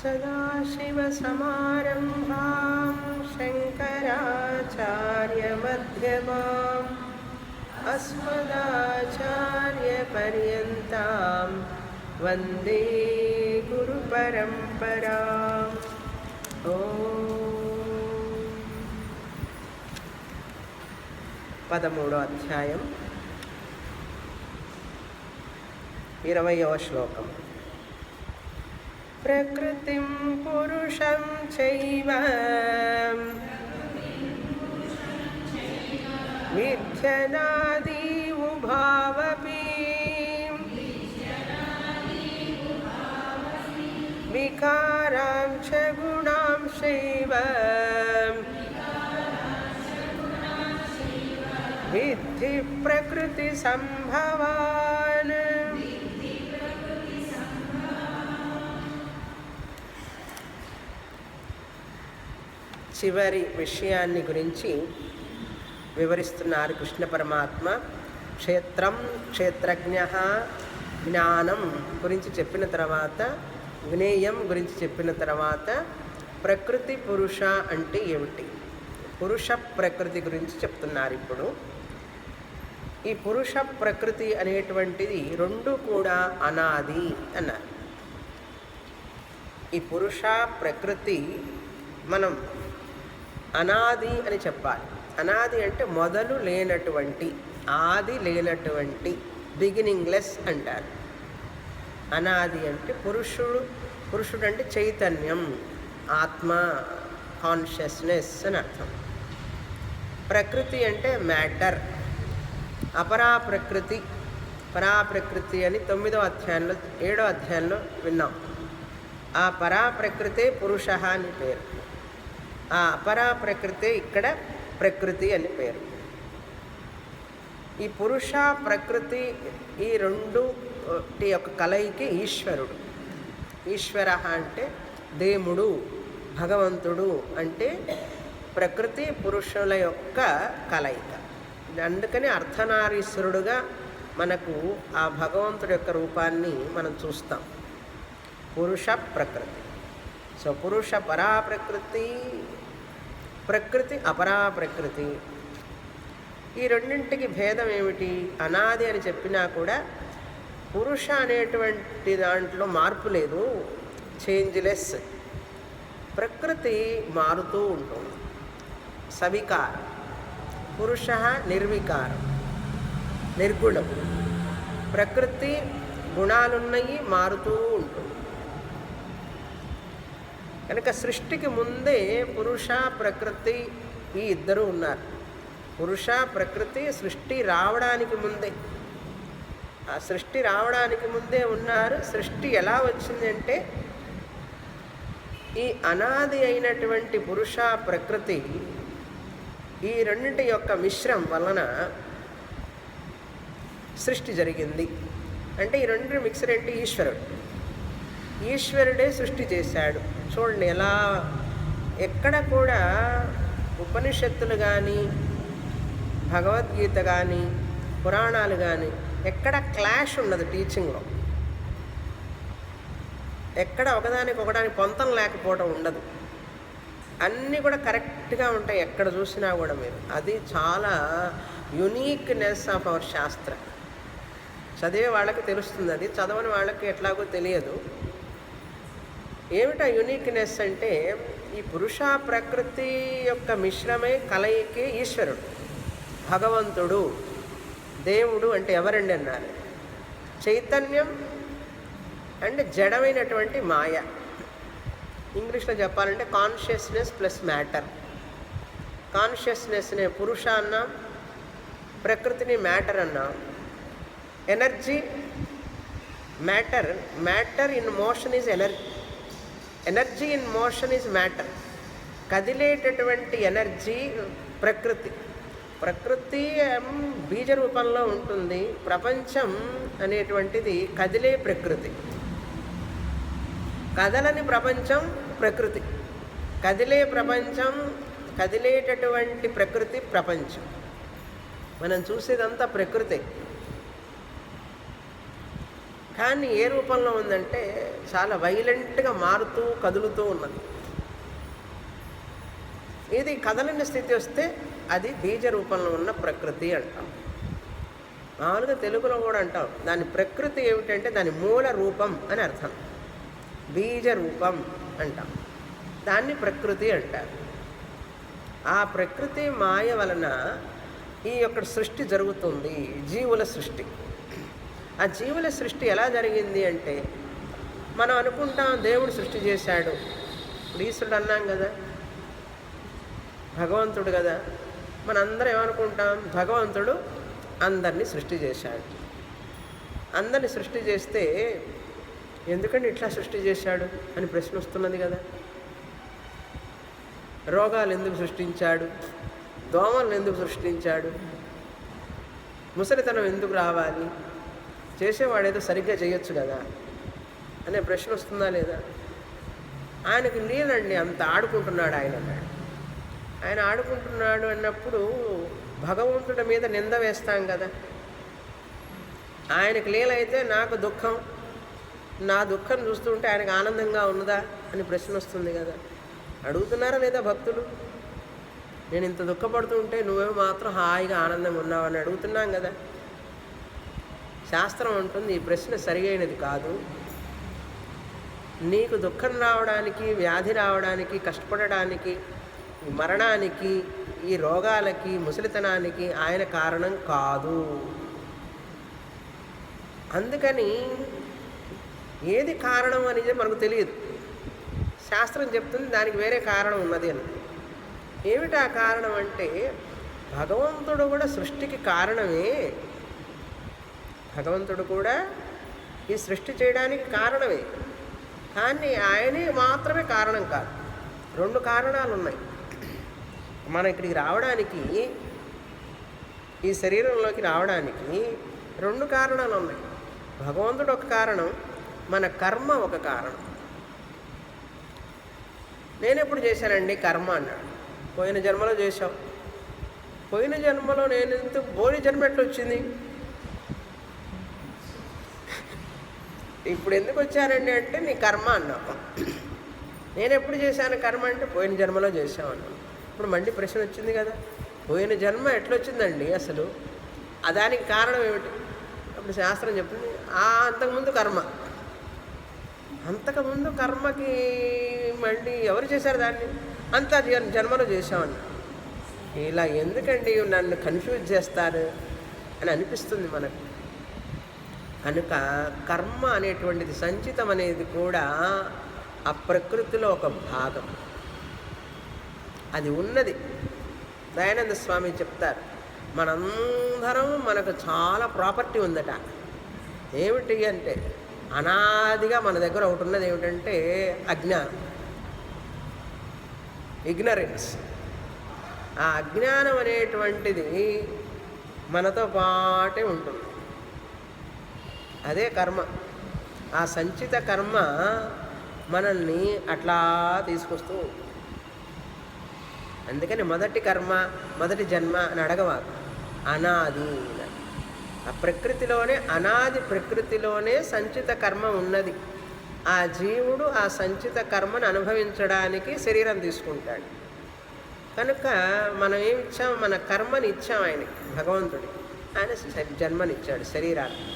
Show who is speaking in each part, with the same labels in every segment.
Speaker 1: सदाशिवसमारम्भां शङ्कराचार्यमध्यमाम् अस्मदाचार्यपर्यन्तां वन्दे गुरुपरम्पराम्। పదమూడో అధ్యాయం 20వ శ్లోకం. ప్రకృతిం పురుషం చైవ విద్యనాది ఉభావపి వికారాంశ గుణాంశైవ విద్ధి ప్రకృతి సంభవాన్. చివరి విషయాన్ని గురించి వివరిస్తున్నారు కృష్ణ పరమాత్మ. క్షేత్రం, క్షేత్రజ్ఞ, జ్ఞానం గురించి చెప్పిన తర్వాత, జ్ఞేయం గురించి చెప్పిన తర్వాత ప్రకృతి పురుష అంటే ఏమిటి, పురుష ప్రకృతి గురించి చెప్తున్నారు. ఇప్పుడు ఈ పురుష ప్రకృతి అనేటువంటిది రెండు కూడా అనాది అన్నారు. ఈ పురుష ప్రకృతి మనం అనాది అని చెప్పాలి. అనాది అంటే మొదలు లేనటువంటి, ఆది లేనటువంటి, బిగినింగ్లెస్ అంటారు. అనాది అంటే పురుషుడు అంటే చైతన్యం, ఆత్మ, కాన్షియస్నెస్ అని అర్థం. ప్రకృతి అంటే మ్యాటర్. అపరాప్రకృతి, పరాప్రకృతి అని 9వ అధ్యాయంలో 7వ అధ్యాయంలో విన్నాం. ఆ పరాప్రకృతే పురుష అని పేరు. ఆ అపరాప్రకృతే ఇక్కడ ప్రకృతి అని పేరు. ఈ పురుష ప్రకృతి ఈ రెండు యొక్క కలయికి ఈశ్వరుడు. ఈశ్వర అంటే దేవుడు, భగవంతుడు అంటే ప్రకృతి పురుషుల యొక్క కలయిక. అందుకని అర్ధనారీశ్వరుడుగా మనకు ఆ భగవంతుడి యొక్క రూపాన్ని మనం చూస్తాం. పురుష ప్రకృతి. సో పురుష పరాప్రకృతి, ప్రకృతి అపరాప్రకృతి. ఈ రెండింటికి భేదం ఏమిటి? అనాది అని చెప్పినా కూడా పురుష అనేటువంటి దాంట్లో మార్పు లేదు, చేంజ్లెస్. ప్రకృతి మారుతూ ఉంటుంది, సవికారం. పురుష నిర్వికారం, నిర్గుణం. ప్రకృతి గుణాలున్నవి, మారుతూ ఉంటుంది. కనుక సృష్టికి ముందే పురుష ప్రకృతి ఈ ఇద్దరు ఉన్నారు. పురుష ప్రకృతి సృష్టి రావడానికి ముందే, ఆ సృష్టి రావడానికి ముందే ఉన్నారు. సృష్టి ఎలా వచ్చిందంటే ఈ అనాది అయినటువంటి పురుష ప్రకృతి ఈ రెండింటి యొక్క మిశ్రం వలన సృష్టి జరిగింది. అంటే ఈ రెండు మిక్సర్ ఏంటి? ఈశ్వరుడు. ఈశ్వరుడే సృష్టి చేశాడు. చూడండి ఎలా, ఎక్కడ కూడా ఉపనిషత్తులు కానీ, భగవద్గీత కానీ, పురాణాలు కానీ ఎక్కడ క్లాష్ ఉండదు. టీచింగ్లో ఎక్కడ ఒకదానికి పొంతం లేకపోవడం ఉండదు. అన్నీ కూడా కరెక్ట్గా ఉంటాయి ఎక్కడ చూసినా కూడా. మీరు అది చాలా యునీక్నెస్ ఆఫ్ అవర్ శాస్త్ర. చదివే వాళ్ళకి తెలుస్తుంది, అది చదవని వాళ్ళకి ఎట్లాగో తెలియదు. ఏమిటా యునీక్నెస్ అంటే ఈ పురుష ప్రకృతి యొక్క మిశ్రమే కలయికే ఈశ్వరుడు, భగవంతుడు. దేవుడు అంటే ఎవరండి అన్నారు? చైతన్యం అంటే జడమైనటువంటి మాయ. ఇంగ్లీష్లో చెప్పాలంటే కాన్షియస్నెస్ ప్లస్ మ్యాటర్. కాన్షియస్నెస్నే పురుష అన్నాం, ప్రకృతిని మ్యాటర్ అన్నాం. Energy matter, matter in motion is energy, energy in motion is matter. కదిలేటటువంటి ఎనర్జీ ప్రకృతి. ప్రకృతి బీజ రూపంలో ఉంటుంది. ప్రపంచం అనేటువంటిది కదిలే ప్రకృతి. కదలని ప్రపంచం ప్రకృతి, కదిలే ప్రపంచం, కదిలేటటువంటి ప్రకృతి ప్రపంచం. మనం చూసేదంతా ప్రకృతి. కానీ ఏ రూపంలో ఉందంటే చాలా వైలెంట్గా మారుతూ కదులుతూ ఉన్నది. ఇది కదలని స్థితి వస్తే అది బీజ రూపంలో ఉన్న ప్రకృతి అంటాం. మామూలుగా తెలుగులో కూడా అంటాం దాని ప్రకృతి ఏమిటంటే దాని మూల రూపం అని అర్థం. బీజ రూపం అంటాం, దాన్ని ప్రకృతి అంటారు. ఆ ప్రకృతి మాయ వలన ఈ యొక్క సృష్టి జరుగుతుంది, జీవుల సృష్టి. ఆ జీవుల సృష్టి ఎలా జరిగింది అంటే మనం అనుకుంటాం దేవుడు సృష్టి చేశాడు, ఈశ్వరుడు అన్నాం కదా, భగవంతుడు కదా. మనందరం ఏమనుకుంటాం, భగవంతుడు అందరినీ సృష్టి చేశాడు. అందరినీ సృష్టి చేస్తే ఎందుకంటే ఇట్లా సృష్టి చేశాడు అని ప్రశ్న వస్తున్నది కదా. రోగాలు ఎందుకు సృష్టించాడు, దోమలను ఎందుకు సృష్టించాడు, ముసలితనం ఎందుకు రావాలి, చేసేవాడేదో సరిగ్గా చేయొచ్చు కదా అనే ప్రశ్న వస్తుందా లేదా. ఆయనకి లేదండి, అంత ఆడుకుంటున్నాడు ఆయన అన్నాడు. ఆయన ఆడుకుంటున్నాడు అన్నప్పుడు భగవంతుడి మీద నింద వేస్తాం కదా. ఆయనకి లీలైతే నాకు దుఃఖం, నా దుఃఖం చూస్తుంటే ఆయనకు ఆనందంగా ఉన్నదా అని ప్రశ్న వస్తుంది కదా. అడుగుతున్నారా లేదా భక్తులు? నేను ఇంత దుఃఖపడుతుంటే నువ్వేమో మాత్రం హాయిగా ఆనందంగా ఉన్నావని అడుగుతున్నాం కదా. శాస్త్రం అంటుంది ఈ ప్రశ్న సరియైనది కాదు. నీకు దుఃఖం రావడానికి, వ్యాధి రావడానికి, కష్టపడడానికి, మరణానికి, ఈ రోగాలకి, ముసలితనానికి ఆయన కారణం కాదు. అందుకని ఏది కారణం అనేది మనకు తెలియదు. శాస్త్రం చెప్తుంది దానికి వేరే కారణం ఉన్నది అని. ఏమిటి ఆ కారణం అంటే భగవంతుడు కూడా సృష్టికి కారణమే. భగవంతుడు కూడా ఈ సృష్టి చేయడానికి కారణమే, కానీ ఆయనే మాత్రమే కారణం కాదు. రెండు కారణాలు ఉన్నాయి. మనం ఇక్కడికి రావడానికి, ఈ శరీరంలోకి రావడానికి రెండు కారణాలు ఉన్నాయి. భగవంతుడు ఒక కారణం, మన కర్మ ఒక కారణం. నేను ఎప్పుడు చేశానండి కర్మ అన్నాడు. పోయిన జన్మలో చేశావు. పోయిన జన్మలో నేను ఎందుకు, పోయిన జన్మ ఎట్లా వచ్చింది, ఇప్పుడు ఎందుకు వచ్చానండి అంటే నీ కర్మ అన్నావు. నేను ఎప్పుడు చేశాను కర్మ అంటే పోయిన జన్మలో చేశావు అన్నాను. ఇప్పుడు మళ్ళీ ప్రశ్న వచ్చింది కదా, పోయిన జన్మ ఎట్లొచ్చిందండి అసలు, దానికి కారణం ఏమిటి? అప్పుడు శాస్త్రం చెప్తుంది అంతకుముందు కర్మ. అంతకుముందు కర్మకి మళ్ళీ ఎవరు చేశారు దాన్ని? అంతా జన్మలో చేశామన్న. ఇలా ఎందుకండి నన్ను కన్ఫ్యూజ్ చేస్తారు అని అనిపిస్తుంది మనకు. కనుక కర్మ అనేటువంటిది, సంచితం అనేది కూడా ఆ ప్రకృతిలో ఒక భాగం. అది ఉన్నది. దయానంద స్వామి చెప్తారు, మనందరం మనకు చాలా ప్రాపర్టీ ఉందట. ఏమిటి అంటే అనాదిగా మన దగ్గర ఒకటి ఉన్నది. ఏమిటంటే అజ్ఞానం, ఇగ్నరెన్స్. ఆ అజ్ఞానం అనేటువంటిది మనతో పాటే ఉంటుంది. అదే కర్మ. ఆ సంచిత కర్మ మనల్ని అట్లా తీసుకొస్తూ ఉంటుంది. అందుకని మొదటి కర్మ, మొదటి జన్మ అని అడగవాకు. అనాది, ఆ ప్రకృతిలోనే, అనాది ప్రకృతిలోనే సంచిత కర్మ ఉన్నది. ఆ జీవుడు ఆ సంచిత కర్మను అనుభవించడానికి శరీరం తీసుకుంటాడు. కనుక మనం ఏమిచ్చాం, మన కర్మని ఇచ్చాం ఆయనకి, భగవంతుడికి. ఆయన జన్మనిచ్చాడు, శరీరాన్ని.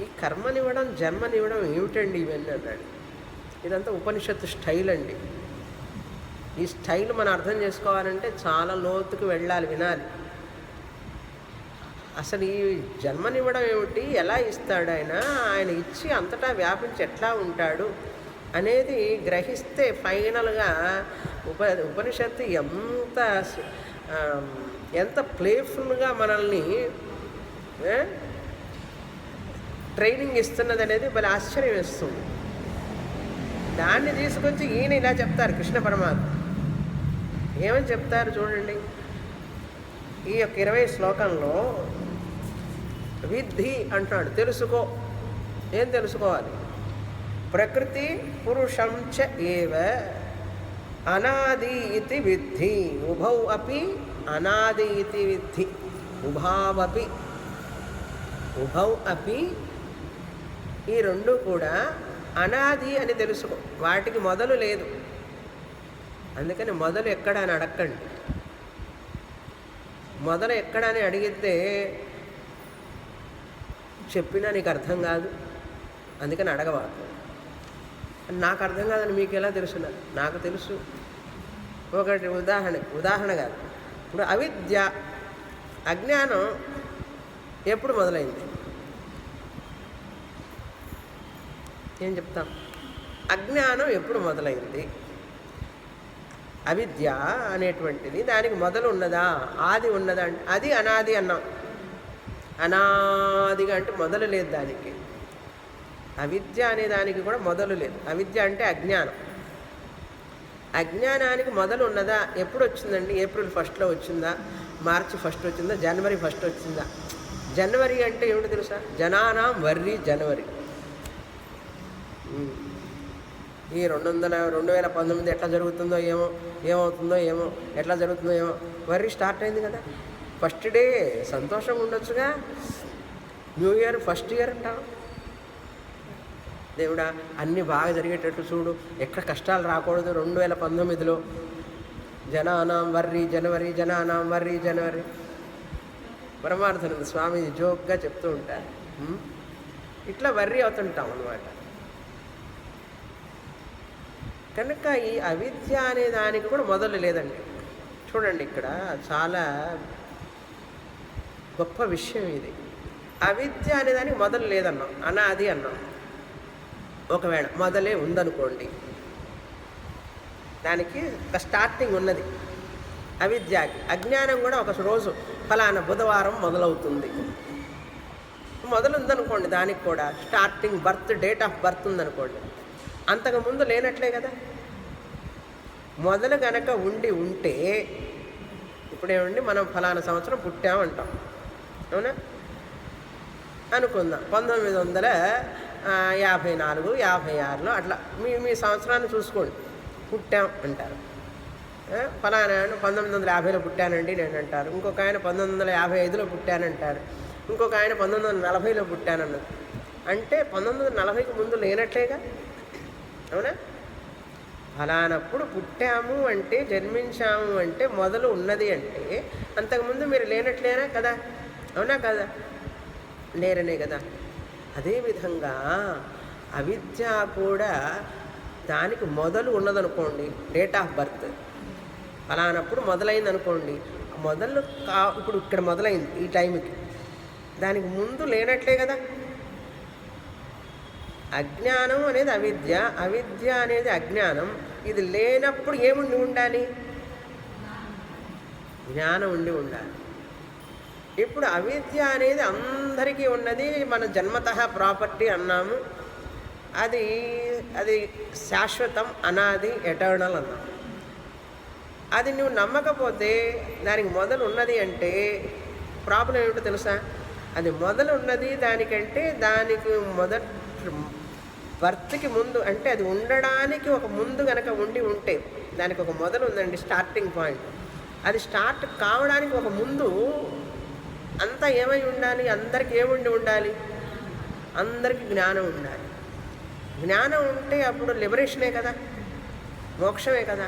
Speaker 1: ఈ కర్మనివ్వడం, జన్మనివ్వడం ఏమిటండి ఇవన్నీ అన్నాడు. ఇదంతా ఉపనిషత్తు స్టైల్ అండి. ఈ స్టైల్ మనం అర్థం చేసుకోవాలంటే చాలా లోతుకు వెళ్ళాలి, వినాలి. అసలు ఈ జన్మనివ్వడం ఏమిటి, ఎలా ఇస్తాడు ఆయన, ఆయన ఇచ్చి అంతటా వ్యాపించి ఎట్లా ఉంటాడు అనేది గ్రహిస్తే ఫైనల్గా ఉపనిషత్తు ఎంత ప్లేఫుల్గా మనల్ని ట్రైనింగ్ ఇస్తున్నది అనేది భలే ఆశ్చర్యం వేస్తుంది. దాన్ని తీసుకొచ్చి ఈయన ఇలా చెప్తారు, కృష్ణ పరమాత్మ ఏమని చెప్తారు చూడండి. ఈ యొక్క 20 శ్లోకంలో విద్ధి అంటున్నాడు, తెలుసుకో. ఏం తెలుసుకోవాలి? ప్రకృతి పురుషం చ ఏవ అనాది ఇతి విద్ధి, ఉభౌ అపి అనాది ఇతి విద్ధి, ఉభావపి, ఉభౌ అపి ఈ రెండు కూడా అనాది అని తెలుసుకో. వాటికి మొదలు లేదు. అందుకని మొదలు ఎక్కడ అని అడగండి. మొదలు ఎక్కడ అని అడిగితే చెప్పినా నీకు అర్థం కాదు, అందుకని అడగవాకు. నాకు అర్థం కాదని మీకు ఎలా తెలుసు? నాకు తెలుసు. ఒకటి ఉదాహరణ కాదు. ఇప్పుడు అవిద్య, అజ్ఞానం ఎప్పుడు మొదలైంది? ఏం చెప్తాం? అజ్ఞానం ఎప్పుడు మొదలైంది? అవిద్య అనేటువంటిది దానికి మొదలు ఉన్నదా, ఆది ఉన్నదా? అంటే అది అనాది అన్నాం. అనాదిగా అంటే మొదలు లేదు దానికి. అవిద్య అనే దానికి కూడా మొదలు లేదు. అవిద్య అంటే అజ్ఞానం. అజ్ఞానానికి మొదలు ఉన్నదా? ఎప్పుడు వచ్చిందండి? ఏప్రిల్ 1 వచ్చిందా? మార్చి 1 వచ్చిందా? జనవరి 1 వచ్చిందా? జనవరి అంటే ఏమిటి తెలుసా? జనానాం వర్రి జనవరి. ఈ 2019 ఎట్లా జరుగుతుందో ఏమో, ఏమవుతుందో ఏమో, ఎట్లా జరుగుతుందో ఏమో. వర్రి స్టార్ట్ అయింది కదా. ఫస్ట్ డే సంతోషంగా ఉండొచ్చుగా. న్యూ ఇయర్, ఫస్ట్ ఇయర్ అంటాం. దేవుడా అన్నీ బాగా జరిగేటట్టు చూడు, ఎక్కడ కష్టాలు రాకూడదు 2019లో. జనానాం వర్రి జనవరి, జనానాం వర్రి జనవరి. పరమార్థానంద స్వామి జోక్గా చెప్తూ ఉంటారు. ఇట్లా వర్రి అవుతుంటాం అన్నమాట. కనుక ఈ అవిద్య అనే దానికి కూడా మొదలు లేదండి. చూడండి, ఇక్కడ చాలా గొప్ప విషయం ఇది. అవిద్య అనే దానికి మొదలు లేదన్నాం, అనాది అన్నాం. ఒకవేళ మొదలే ఉందనుకోండి, దానికి ఒక స్టార్టింగ్ ఉన్నది. అవిద్యకి, అజ్ఞానం కూడా ఒక రోజు ఫలానా బుధవారం మొదలవుతుంది. మొదలు ఉందనుకోండి, దానికి కూడా starting birth, date of birth ఉందనుకోండి. అంతకుముందు లేనట్లే కదా. మొదలు గనక ఉంటే ఇప్పుడేమండి, మనం ఫలానా సంవత్సరం పుట్టామంటాం, అవునా? అనుకుందాం 1954, 56లో అట్లా మీ సంవత్సరాన్ని చూసుకోండి, పుట్టాం అంటారు. ఫలానా 1950లో పుట్టానండి నేను అంటారు. ఇంకొక ఆయన 1955లో పుట్టానంటారు. ఇంకొక ఆయన 1940లో పుట్టానన్నారు. అంటే 1940కి ముందు లేనట్లేగా, అవునా? ఫలానప్పుడు పుట్టాము అంటే, జన్మించాము అంటే, మొదలు ఉన్నది అంటే అంతకుముందు మీరు లేనట్లేనా కదా, అవునా కదా? లేరనే కదా. అదేవిధంగా అవిద్య కూడా దానికి మొదలు ఉన్నదనుకోండి, డేట్ ఆఫ్ బర్త్ ఫలానప్పుడు మొదలైంది అనుకోండి. మొదలు ఇప్పుడు ఇక్కడ మొదలైంది ఈ టైంకి, దానికి ముందు లేనట్లే కదా. అజ్ఞానం అనేది అవిద్య, అవిద్య అనేది అజ్ఞానం. ఇది లేనప్పుడు ఏముండి ఉండాలి? జ్ఞానం ఉండాలి. ఇప్పుడు అవిద్య అనేది అందరికీ ఉన్నది, మన జన్మతః ప్రాపర్టీ అన్నాము. అది శాశ్వతం, అనాది, ఎటర్నల్ అన్నాం. అది నువ్వు నమ్మకపోతే దానికి మొదలు ఉన్నది అంటే ప్రాబ్లం ఏమిటో తెలుసా? అది మొదలు ఉన్నది దానికంటే, దానికి మొదటి బర్త్కి ముందు అంటే అది ఉండడానికి ఒక ముందు కనుక ఉంటే దానికి ఒక మొదలు ఉందండి, స్టార్టింగ్ పాయింట్. అది స్టార్ట్ కావడానికి ఒక ముందు అంతా ఏమై ఉండాలి? అందరికీ ఏముండి ఉండాలి? అందరికీ జ్ఞానం ఉండాలి. జ్ఞానం ఉంటే అప్పుడు లిబరేషనే కదా, మోక్షమే కదా.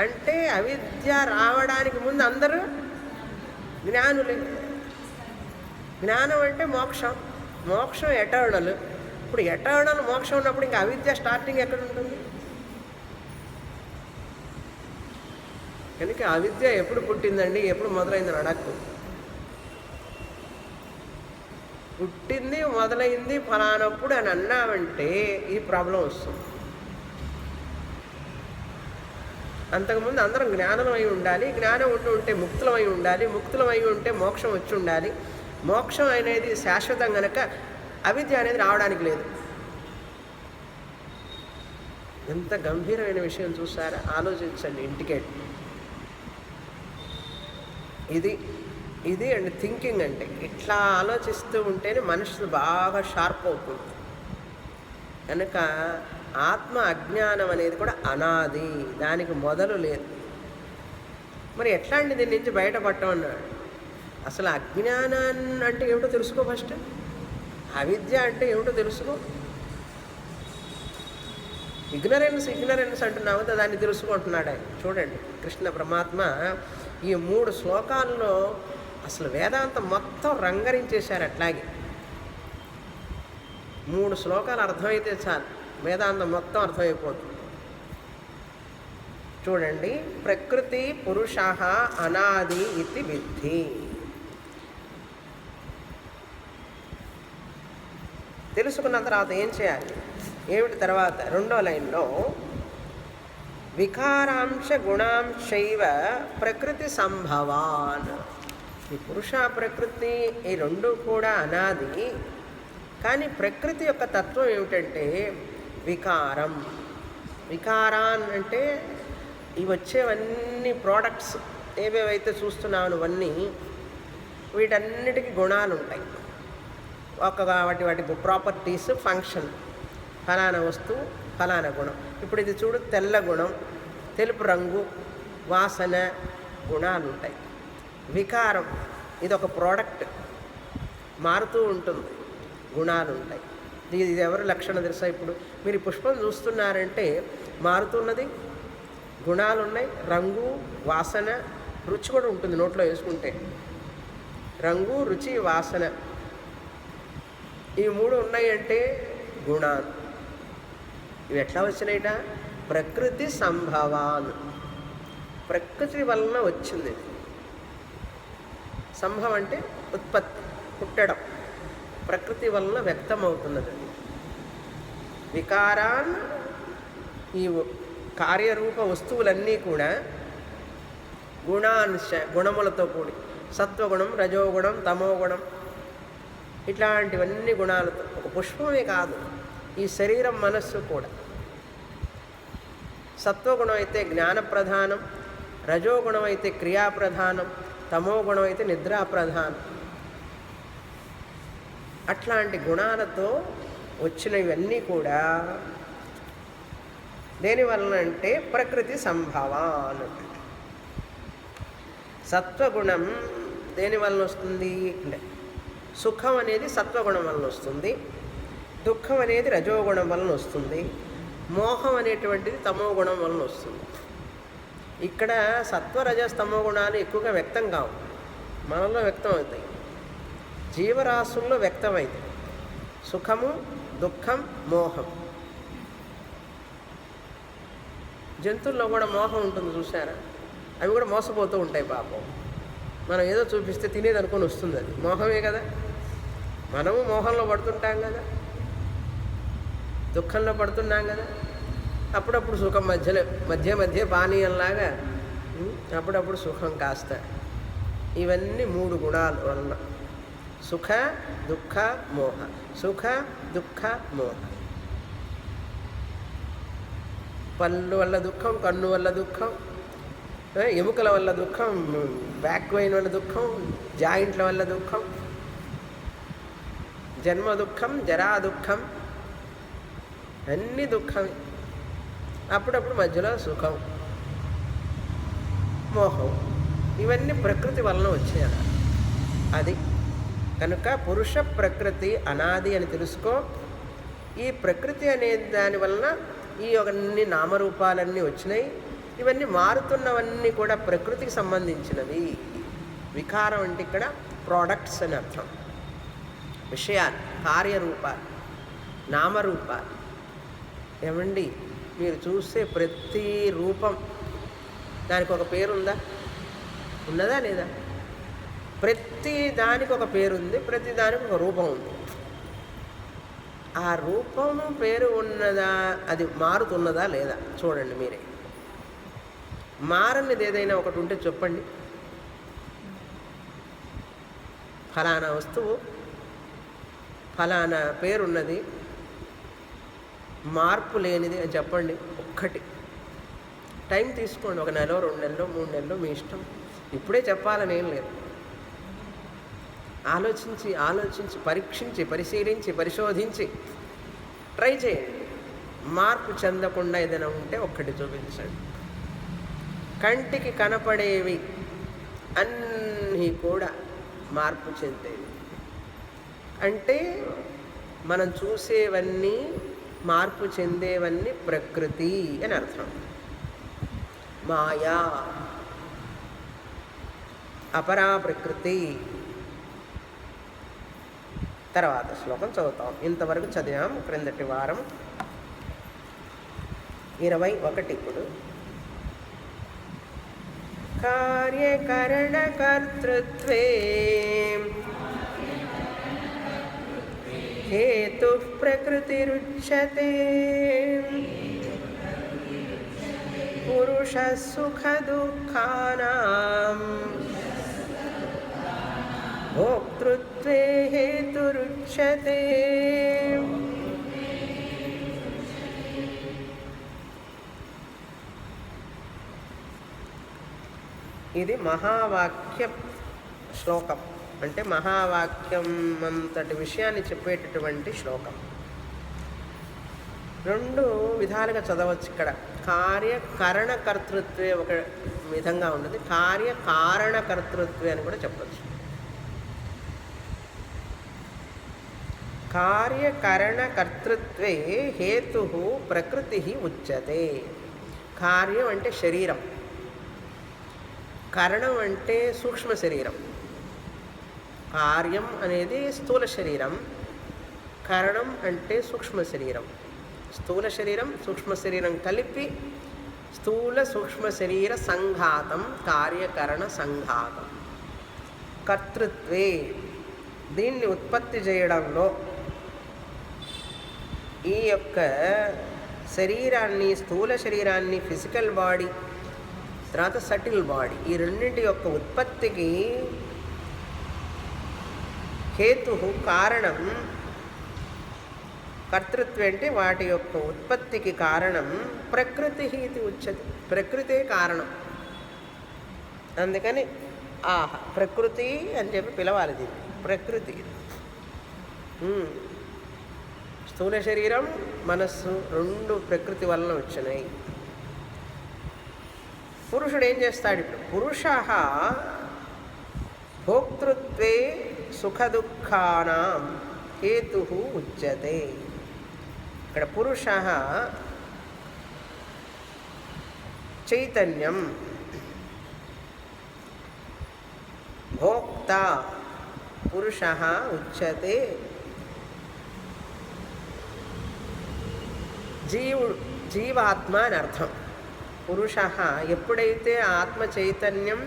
Speaker 1: అంటే అవిద్య రావడానికి ముందు అందరూ జ్ఞానులే. జ్ఞానం అంటే మోక్షం, మోక్షం ఎటర్నల్. ఇప్పుడు ఎటర్నల్ మోక్షం ఉన్నప్పుడు ఇంకా అవిద్య స్టార్టింగ్ ఎక్కడ ఉంటుంది? కనుక అవిద్య ఎప్పుడు పుట్టిందండి, ఎప్పుడు మొదలైందని అడగకు. పుట్టింది, మొదలైంది ఫలానప్పుడు అని అన్నామంటే ఈ ప్రాబ్లం వస్తుంది. అంతకుముందు అందరం జ్ఞానమై ఉండాలి, జ్ఞానం ఉంటే ముక్తులమై ఉండాలి, ముక్తులమై ఉంటే మోక్షం వచ్చి ఉండాలి. మోక్షం అనేది శాశ్వతం కనుక అవిద్య అనేది రావడానికి లేదు. ఎంత గంభీరమైన విషయం చూసారా? ఆలోచించండి ఇంటికేట్. ఇది అండి థింకింగ్ అంటే. ఇట్లా ఆలోచిస్తూ ఉంటేనే మనసు బాగా షార్ప్ అవుతుంది. కనుక ఆత్మ అజ్ఞానం అనేది కూడా అనాది, దానికి మొదలు లేదు. మరి ఎట్లా అండి దీని నుంచి బయటపడటం అన్నాడు? అసలు అజ్ఞానాన్ని అంటే ఏమిటో తెలుసుకో ఫస్ట్. అవిద్య అంటే ఏమిటో తెలుసుకో. ఇగ్నరెన్స్ ఇగ్నరెన్స్ అంటున్నావు కదా, దాన్ని తెలుసుకుంటున్నాడు ఆయన. చూడండి కృష్ణ పరమాత్మ ఈ 3 శ్లోకాల్లో అసలు వేదాంతం మొత్తం రంగరించేశారు. అట్లాగే 3 శ్లోకాలు అర్థమైతే చాలు, వేదాంతం మొత్తం అర్థమైపోతుంది. చూడండి, ప్రకృతి పురుష అనాది ఇది విద్ధి. తెలుసుకున్న తర్వాత ఏం చేయాలి, ఏమిటి తర్వాత రెండో లైన్లో వికారాంశ గుణాంశైవ ప్రకృతి సంభవాన్. ఈ పురుష ప్రకృతి ఈ రెండు కూడా అనాది, కానీ ప్రకృతి యొక్క తత్వం ఏమిటంటే వికారం. వికారాన్ అంటే ఇవి వచ్చేవన్నీ ప్రోడక్ట్స్ ఏవేవైతే చూస్తున్నావు నువ్వన్నీ, వీటన్నిటికీ గుణాలు ఉంటాయి. వాటి ప్రాపర్టీస్, ఫంక్షన్, ఫలానా వస్తువు ఫలానా గుణం. ఇప్పుడు ఇది చూడు, తెల్ల గుణం, తెలుపు రంగు, వాసన, గుణాలు ఉంటాయి. వికారం ఇది ఒక ప్రోడక్ట్, మారుతూ ఉంటుంది, గుణాలు ఉంటాయి. ఇది ఎవరి లక్షణం తెలుసా? ఇప్పుడు మీరు పుష్పం చూస్తున్నారంటే మారుతున్నది, గుణాలు ఉన్నాయి, రంగు, వాసన, రుచి కూడా ఉంటుంది. నోట్లో వేసుకుంటే రంగు, రుచి, వాసన, ఈ 3 ఉన్నాయంటే గుణాలు. ఇవి ఎట్లా వచ్చినాయిట? ప్రకృతి సంభవాన్, ప్రకృతి వలన వచ్చింది. సంభవం అంటే ఉత్పత్తి, పుట్టడం, ప్రకృతి వలన వ్యక్తమవుతున్నది. వికారాన్, ఈ కార్యరూప వస్తువులన్నీ కూడా గుణాంశ, గుణములతో కూడి, సత్వగుణం, రజోగుణం, తమోగుణం, ఇట్లాంటివన్నీ గుణాలతో. ఒక పుష్పమే కాదు, ఈ శరీరం, మనస్సు కూడా. సత్వగుణం అయితే జ్ఞాన ప్రధానం, రజోగుణం అయితే క్రియా ప్రధానం, తమోగుణం అయితే నిద్రా ప్రధానం. అట్లాంటి గుణాలతో వచ్చినవన్నీ కూడా దేనివలన అంటే ప్రకృతి సంభవాన్. సత్వగుణం దేనివలన వస్తుంది అంటే సుఖం అనేది సత్వగుణం వలన వస్తుంది, దుఃఖం అనేది రజోగుణం వలన వస్తుంది, మోహం అనేటువంటిది తమో గుణం వలన వస్తుంది. ఇక్కడ సత్వరజస్తమో గుణాలు ఎక్కువగా వ్యక్తం కావు, మనలో వ్యక్తం అవుతాయి, జీవరాశుల్లో వ్యక్తమవుతాయి. సుఖము, దుఃఖం, మోహం. జంతువుల్లో కూడా మోహం ఉంటుంది చూసారా? అవి కూడా మోసపోతూ ఉంటాయి పాపం. మనం ఏదో చూపిస్తే తినేది అనుకొని వస్తుంది, అది మోహమే కదా. మనము మోహంలో పడుతుంటాం కదా, దుఃఖంలో పడుతున్నాం కదా. అప్పుడప్పుడు సుఖం మధ్య పానీయంలాగా, అప్పుడప్పుడు సుఖం కాస్త. ఇవన్నీ 3 గుణాల వలన, సుఖ దుఃఖ మోహ, సుఖ దుఃఖ మోహ. పళ్ళు వల్ల దుఃఖం, కన్ను వల్ల దుఃఖం, ఎముకల వల్ల దుఃఖం, బ్యాక్ పెయిన్ వల్ల దుఃఖం, జాయింట్ల వల్ల దుఃఖం, జన్మ దుఃఖం, జరా దుఃఖం, అన్ని దుఃఖమే. అప్పుడప్పుడు మధ్యలో సుఖం, మోహం. ఇవన్నీ ప్రకృతి వలన వచ్చాయి. అది కనుక పురుష ప్రకృతి అనాది అని తెలుసుకో. ఈ ప్రకృతి అనే దాని వలన ఈ అన్ని నామరూపాలన్నీ వచ్చినాయి. ఇవన్నీ మారుతున్నవన్నీ కూడా ప్రకృతికి సంబంధించినవి. వికారం అంటే ఇక్కడ ప్రోడక్ట్స్ అని అర్థం, విషయాలు, కార్యరూపాలు, నామరూపాలు. ఏమండి, మీరు చూసే ప్రతి రూపం దానికి ఒక పేరుందా? ఉన్నదా లేదా? ప్రతి దానికి ఒక పేరుంది, ప్రతి దానికి ఒక రూపం ఉంది. ఆ రూపము పేరు ఉన్నదా, అది మారుతున్నదా లేదా చూడండి మీరే. మారనిది ఏదైనా ఒకటి ఉంటే చెప్పండి. ఫలానా వస్తువు ఫలానా పేరున్నది, మార్పు లేనిది అని చెప్పండి ఒక్కటి. టైం తీసుకోండి, 1 నెల, 2 నెలలు, 3 నెలలు, మీ ఇష్టం. ఇప్పుడే చెప్పాలని ఏం లేదు. ఆలోచించి ఆలోచించి పరీక్షించి పరిశీలించి పరిశోధించి ట్రై చేయండి. మార్పు చెందకుండా ఏదైనా ఉంటే ఒక్కటి చూపించండి. కంటికి కనపడేవి అన్నీ కూడా మార్పు చెందేవి. అంటే మనం చూసేవన్నీ మార్పు చెందేవన్నీ ప్రకృతి అని అర్థం. మాయా అపరా ప్రకృతి. తర్వాత శ్లోకం చదువుతాం. ఇంతవరకు చదివాం క్రిందటి వారం. 21 ఇప్పుడు. కార్యకరణకర్తృత్వే హేతుః ప్రకృతిరుచ్యతే పురుషः సుఖదుఃఖానాం భోక్తృత్వే హేతురుచ్యతే. ఇది మహావాక్య శ్లోకం. అంటే మహావాక్యం అంతటి విషయాన్ని చెప్పేటటువంటి శ్లోకం. 2 విధాలుగా చదవచ్చు ఇక్కడ. కార్యకరణకర్తృత్వే ఒక విధంగా ఉన్నది, కార్యకారణకర్తృత్వే అని కూడా చెప్పచ్చు. కార్యకరణకర్తృత్వే హేతుః ప్రకృతిః ఉచ్యతే. కార్యం అంటే శరీరం, కరణం అంటే సూక్ష్మ శరీరం. కార్యం అనేది స్థూల శరీరం, కరణం అంటే సూక్ష్మ శరీరం. స్థూల శరీరం సూక్ష్మ శరీరం కలిపి స్థూల సూక్ష్మ శరీర సంఘాతం కార్యకరణ సంఘాతం. కర్తృత్వే దీన్ని ఉత్పత్తి చేయడంలో ఈ యొక్క శరీరాన్ని, స్థూల శరీరాన్ని, ఫిజికల్ బాడీ, తర్వాత సటిల్ బాడీ, ఈ రెండింటి యొక్క ఉత్పత్తికి హేతు కారణం. కర్తృత్వం అంటే వాటి యొక్క ఉత్పత్తికి కారణం ప్రకృతి ఇది ఉచ్యతే. ప్రకృతే కారణం. అందుకని ప్రకృతి అని చెప్పి పిలవాలి దీన్ని. ప్రకృతి స్థూల శరీరం, మనస్సు 2 ప్రకృతి వలన వచ్చినాయి. పురుషుడు ఏం చేస్తాడు ఇప్పుడు? పురుషః భోక్తృత్వే సుఖదుఃఖానాం హేతుః ఉచ్యతే. ఇక్కడ పురుషః చైతన్యం, భోక్త పురుషః ఉచ్యతే. జీవాత్మ అని అర్థం. పురుషః ఎప్పుడైతే ఆత్మ చైతన్యం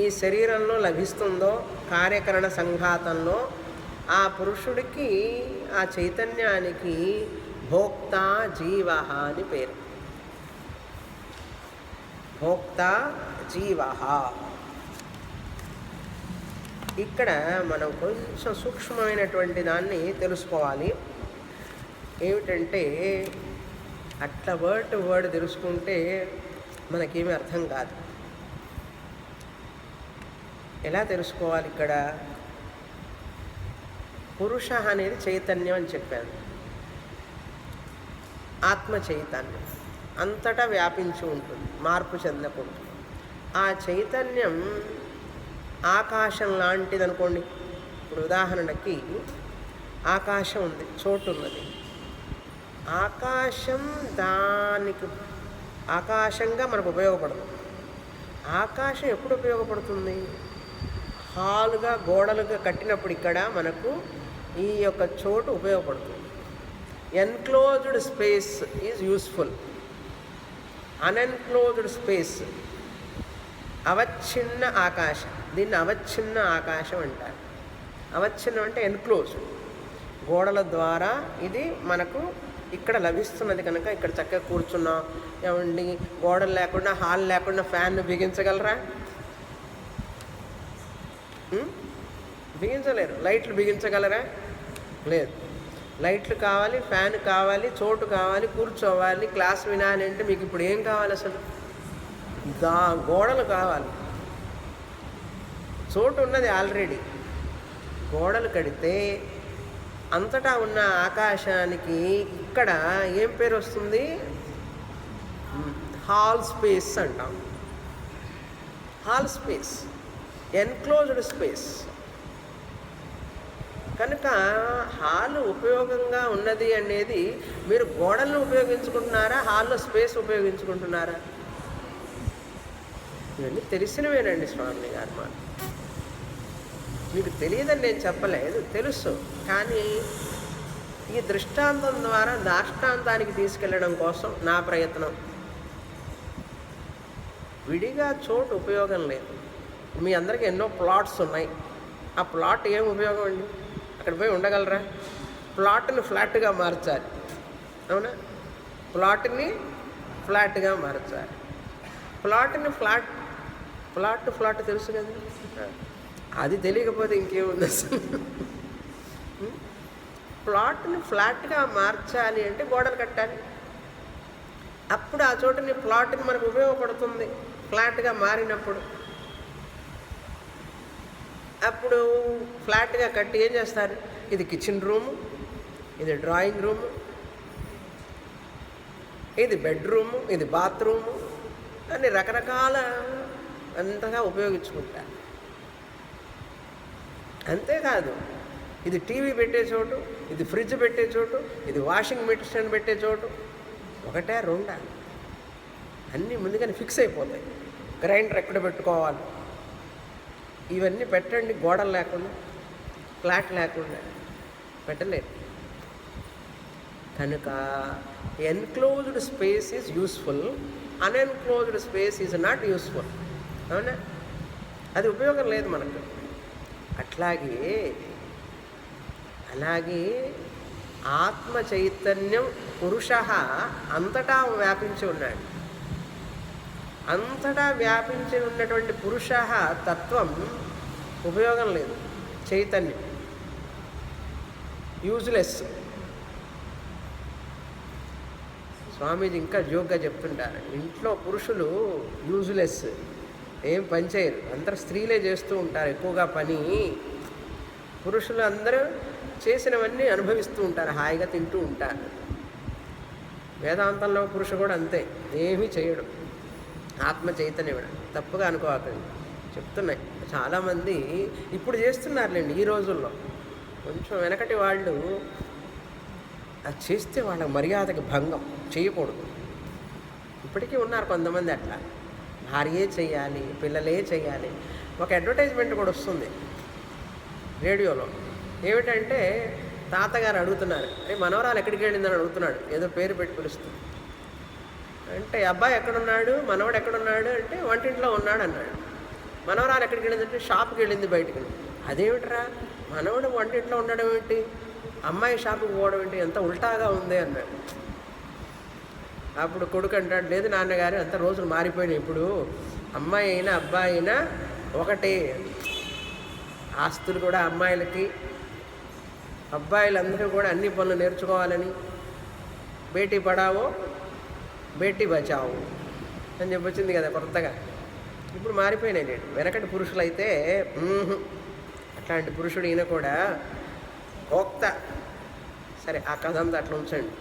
Speaker 1: ఈ శరీరంలో లభిస్తుందో కార్యకరణ సంఘాతంలో, ఆ పురుషుడికి, ఆ చైతన్యానికి భోక్త జీవ అని పేరు. భోక్త జీవ. ఇక్కడ మనం కొంచెం సూక్ష్మమైనటువంటి దాన్ని తెలుసుకోవాలి. ఏమిటంటే అట్లా వర్డ్ టు వర్డ్ తెలుసుకుంటే మనకేమీ అర్థం కాదు. ఎలా తెలుసుకోవాలి? ఇక్కడ పురుష అనేది చైతన్యం అని చెప్పాను. ఆత్మ చైతన్యం అంతటా వ్యాపించి ఉంటుంది, మార్పు చెందకుండా. ఆ చైతన్యం ఆకాశం లాంటిది అనుకోండి. ఇప్పుడు ఉదాహరణకి ఆకాశం ఉంది, చోటు ఉన్నది. ఆకాశం దానికి ఆకాశంగా మనకు ఉపయోగపడదు. ఆకాశం ఎప్పుడు ఉపయోగపడుతుంది? హాలుగా గోడలుగా కట్టినప్పుడు ఇక్కడ మనకు ఈ యొక్క చోటు ఉపయోగపడుతుంది. Enclosed space is useful. Unenclosed space అవచ్ఛిన్న ఆకాశం, దీన్ని అవచ్ఛిన్న ఆకాశం అంటారు. అవచ్ఛిన్నం అంటే ఎన్క్లోజ్డ్, గోడల ద్వారా ఇది మనకు ఇక్కడ లభిస్తున్నది కనుక ఇక్కడ చక్కగా కూర్చున్నాం. ఏమండి, గోడలు లేకుండా, హాల్ లేకుండా ఫ్యాన్ను బిగించగలరా? బిగించలేరు. లైట్లు బిగించగలరా? లేదు. లైట్లు కావాలి, ఫ్యాన్ కావాలి, చోటు కావాలి, కూర్చోవాలి, క్లాస్ వినాలి అంటే మీకు ఇప్పుడు ఏం కావాలి? అసలు గోడలు కావాలి. చోటు ఉన్నది ఆల్రెడీ. గోడలు కడితే అంతటా ఉన్న ఆకాశానికి ఇక్కడ ఏం పేరు వస్తుంది? హాల్ స్పేస్ అంటాం. Hall space, enclosed space. కనుక హాలు ఉపయోగంగా ఉన్నది అనేది మీరు గోడలను ఉపయోగించుకుంటున్నారా, హాల్లో స్పేస్ ఉపయోగించుకుంటున్నారా? ఇవన్నీ తెలిసినవేనండి స్వామి గారి మాట. మీకు తెలియదని నేను చెప్పలేదు, తెలుసు. కానీ ఈ దృష్టాంతం ద్వారా దాష్టాంతానికి తీసుకెళ్ళడం కోసం నా ప్రయత్నం. విడిగా చోటు ఉపయోగం లేదు. మీ అందరికీ ఎన్నో ప్లాట్స్ ఉన్నాయి. ఆ ప్లాట్ ఏం ఉపయోగం అండి? అక్కడ పోయి ఉండగలరా? ప్లాట్ని ఫ్లాట్గా మార్చాలి, అవునా? ప్లాట్ని ఫ్లాట్గా మార్చాలి. ప్లాట్ని ఫ్లాట్ తెలుసు కదా, అది తెలియకపోతే ఇంకేముంది అసలు. ప్లాట్ని ఫ్లాట్గా మార్చాలి అంటే గోడలు కట్టాలి. అప్పుడు ఆ చోటని ప్లాట్ని మనకు ఉపయోగపడుతుంది ఫ్లాట్గా మారినప్పుడు. అప్పుడు ఫ్లాట్గా కట్టి ఏం చేస్తారు? ఇది కిచెన్ రూము, ఇది డ్రాయింగ్ రూము, ఇది బెడ్రూము, ఇది బాత్రూము అని రకరకాల అంతగా ఉపయోగించుకుంటారు. అంతేకాదు, ఇది టీవీ పెట్టే చోటు, ఇది ఫ్రిడ్జ్ పెట్టే చోటు, ఇది వాషింగ్ మిషన్ పెట్టే చోటు. ఒకటే రెండా? అన్నీ ముందుగానే ఫిక్స్ అయిపోతాయి. గ్రైండర్ ఎక్కడ పెట్టుకోవాలి, ఇవన్నీ పెట్టండి. గోడలు లేకుండా, ఫ్లాట్ లేకుండా పెట్టలేదు. కనుక enclosed space is useful, unenclosed space is not useful. అవునా? అది ఉపయోగం లేదు మనకు. అలాగే ఆత్మ చైతన్యం పురుష అంతటా వ్యాపించి ఉన్నాడు. అంతటా వ్యాపించి ఉన్నటువంటి పురుష తత్వం ఉపయోగం లేదు. చైతన్యం యూజ్లెస్. స్వామీజీ ఇంకా జోక్గా చెప్తుంటారు, ఇంట్లో పురుషులు యూజ్లెస్, ఏం పని చేయరు, అందరు స్త్రీలే చేస్తూ ఉంటారు ఎక్కువగా పని. పురుషులు అందరూ చేసినవన్నీ అనుభవిస్తూ ఉంటారు, హాయిగా తింటూ ఉంటారు. వేదాంతంలో పురుషు కూడా అంతే, ఏమీ చేయడు. ఆత్మ చైతన్యం తప్పుగా అనుకోకండి, చెప్తున్నాయి. చాలామంది ఇప్పుడు చేస్తున్నారులేండి ఈ రోజుల్లో. కొంచెం వెనకటి వాళ్ళు అది చేస్తే వాళ్ళ మర్యాదకి భంగం, చేయకూడదు. ఇప్పటికీ ఉన్నారు కొంతమంది అట్లా, భార్యే చెయ్యాలి, పిల్లలే చెయ్యాలి. ఒక అడ్వర్టైజ్మెంట్ కూడా వస్తుంది రేడియోలో. ఏమిటంటే తాతగారు అడుగుతున్నారు, మనవరాలు ఎక్కడికి వెళ్ళిందని అడుగుతున్నాడు, ఏదో పేరు పెట్టి పిలుస్తుంది. అంటే అబ్బాయి ఎక్కడున్నాడు, మనవడు ఎక్కడున్నాడు అంటే వంటింట్లో ఉన్నాడు అన్నాడు. మనవరాలు ఎక్కడికి వెళ్ళిందంటే షాప్కి వెళ్ళింది బయటికి. అదేమిట్రా, మనవడు వంటింట్లో ఉండడం ఏంటి, అమ్మాయి షాపుకి పోవడం ఏంటి, ఎంత ఉల్టాగా ఉంది అన్నాడు. అప్పుడు కొడుకు అంటాడు, లేదు నాన్నగారు, అంత రోజులు మారిపోయినాయి, ఇప్పుడు అమ్మాయి అయినా అబ్బాయి అయినా ఒకటే. ఆస్తులు కూడా అమ్మాయిలకి, అబ్బాయిలందరూ కూడా అన్ని పనులు నేర్చుకోవాలని, బేటీ పడావో బేటీ బచావో అని చెప్పొచ్చింది కదా కొత్తగా. ఇప్పుడు మారిపోయినాయి నేను. వెనకటి పురుషులైతే అట్లాంటి పురుషుడు ఈయన కూడా భోక్త. సరే, ఆ కథ అంతా అట్లా ఉంచండి.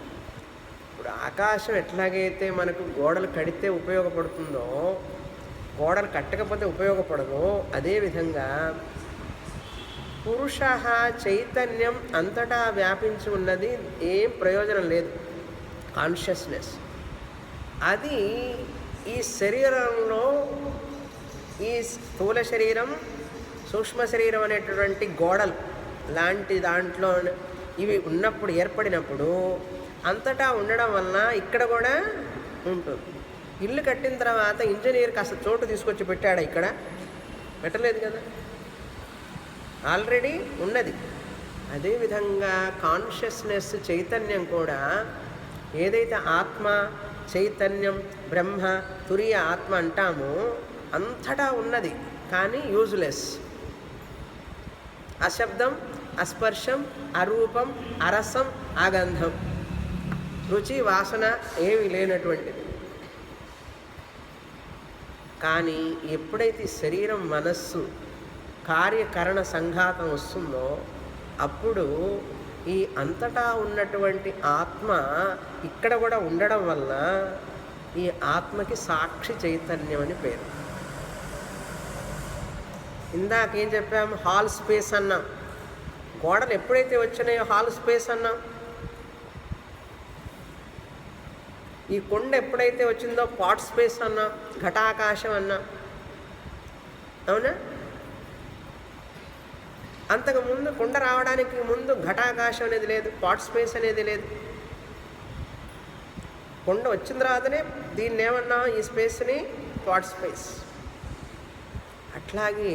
Speaker 1: ఇప్పుడు ఆకాశం ఎట్లాగైతే మనకు గోడలు కడితే ఉపయోగపడుతుందో, గోడలు కట్టకపోతే ఉపయోగపడదో, అదేవిధంగా పురుష చైతన్యం అంతటా వ్యాపించి ఉన్నది, ఏం ప్రయోజనం లేదు. కాన్షియస్నెస్ అది ఈ శరీరంలో, ఈ స్థూల శరీరం, సూక్ష్మ శరీరం అనేటటువంటి గోడలు లాంటి దాంట్లో ఇవి ఉన్నప్పుడు, ఏర్పడినప్పుడు అంతటా ఉండడం వలన ఇక్కడ కూడా ఉంటుంది. ఇల్లు కట్టిన తర్వాత ఇంజనీర్ కాస్త చోటు తీసుకొచ్చి పెట్టాడా? ఇక్కడ పెట్టలేదు కదా, ఆల్రెడీ ఉన్నది. అదేవిధంగా కాన్షియస్నెస్, చైతన్యం కూడా ఏదైతే ఆత్మ, చైతన్యం, బ్రహ్మ, తురియ ఆత్మ అంటామో అంతటా ఉన్నది, కానీ యూజ్లెస్. అశబ్దం, అస్పర్శం, అరూపం, అరసం, ఆగంధం, రుచి, వాసన ఏమి లేనటువంటిది. కానీ ఎప్పుడైతే శరీరం, మనస్సు, కార్యకరణ సంఘాతం వస్తుందో అప్పుడు ఈ అంతటా ఉన్నటువంటి ఆత్మ ఇక్కడ కూడా ఉండడం వల్ల ఈ ఆత్మకి సాక్షి చైతన్యం అని పేరు. ఇందాకేం చెప్పాము? హాల్ స్పేస్ అన్నాం. గోడలు ఎప్పుడైతే వచ్చినాయో హాల్ స్పేస్ అన్నాం, ఈ కొండ ఎప్పుడైతే వచ్చిందో పాట్ స్పేస్ అన్నాం, ఘటాకాశం అన్నాం. అవునా? అంతకుముందు కొండ రావడానికి ముందు ఘటాకాశం అనేది లేదు, పాట్ స్పేస్ అనేది లేదు. కొండ వచ్చిన తర్వాతనే దీన్ని ఏమన్నా ఈ స్పేస్ని పాట్ స్పేస్. అట్లాగే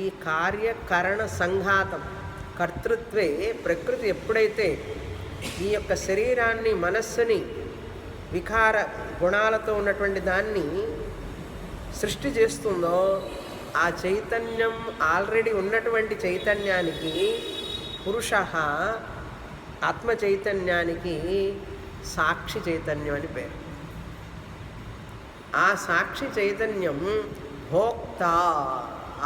Speaker 1: ఈ కార్యకరణ సంఘాతం కర్తృత్వే ప్రకృతి ఎప్పుడైతే ఈ యొక్క శరీరాన్ని మనస్సుని వికార గుణాలతో ఉన్నటువంటి దాన్ని సృష్టి చేస్తుందో, ఆ చైతన్యం ఆల్రెడీ ఉన్నటువంటి చైతన్యానికి, పురుష ఆత్మ చైతన్యానికి సాక్షి చైతన్యం అని పేరు. ఆ సాక్షి చైతన్యం భోక్త.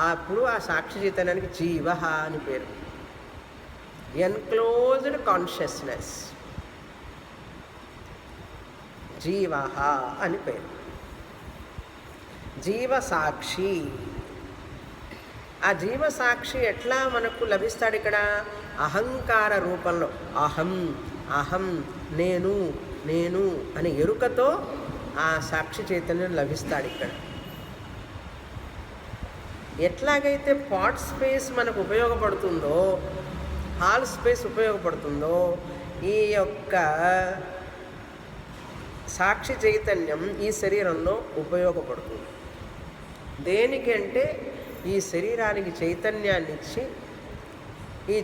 Speaker 1: అప్పుడు ఆ సాక్షి చైతన్యానికి జీవ అని పేరు. ఎన్క్లోజ్డ్ కాన్షియస్నెస్, జీవ అని పేరు. జీవసాక్షి. ఆ జీవసాక్షి ఎట్లా మనకు లభిస్తాడు? ఇక్కడ అహంకార రూపంలో అహం అహం నేను నేను అనే ఎరుకతో ఆ సాక్షి చైతన్యం లభిస్తాడు ఇక్కడ. ఎట్లాగైతే పాట్ స్పేస్ మనకు ఉపయోగపడుతుందో, హాల్ స్పేస్ ఉపయోగపడుతుందో, ఈ యొక్క సాక్షి చైతన్యం ఈ శరీరంలో ఉపయోగపడుతుంది. దేనికంటే ఈ శరీరానికి చైతన్యాన్ని ఇచ్చి, ఈ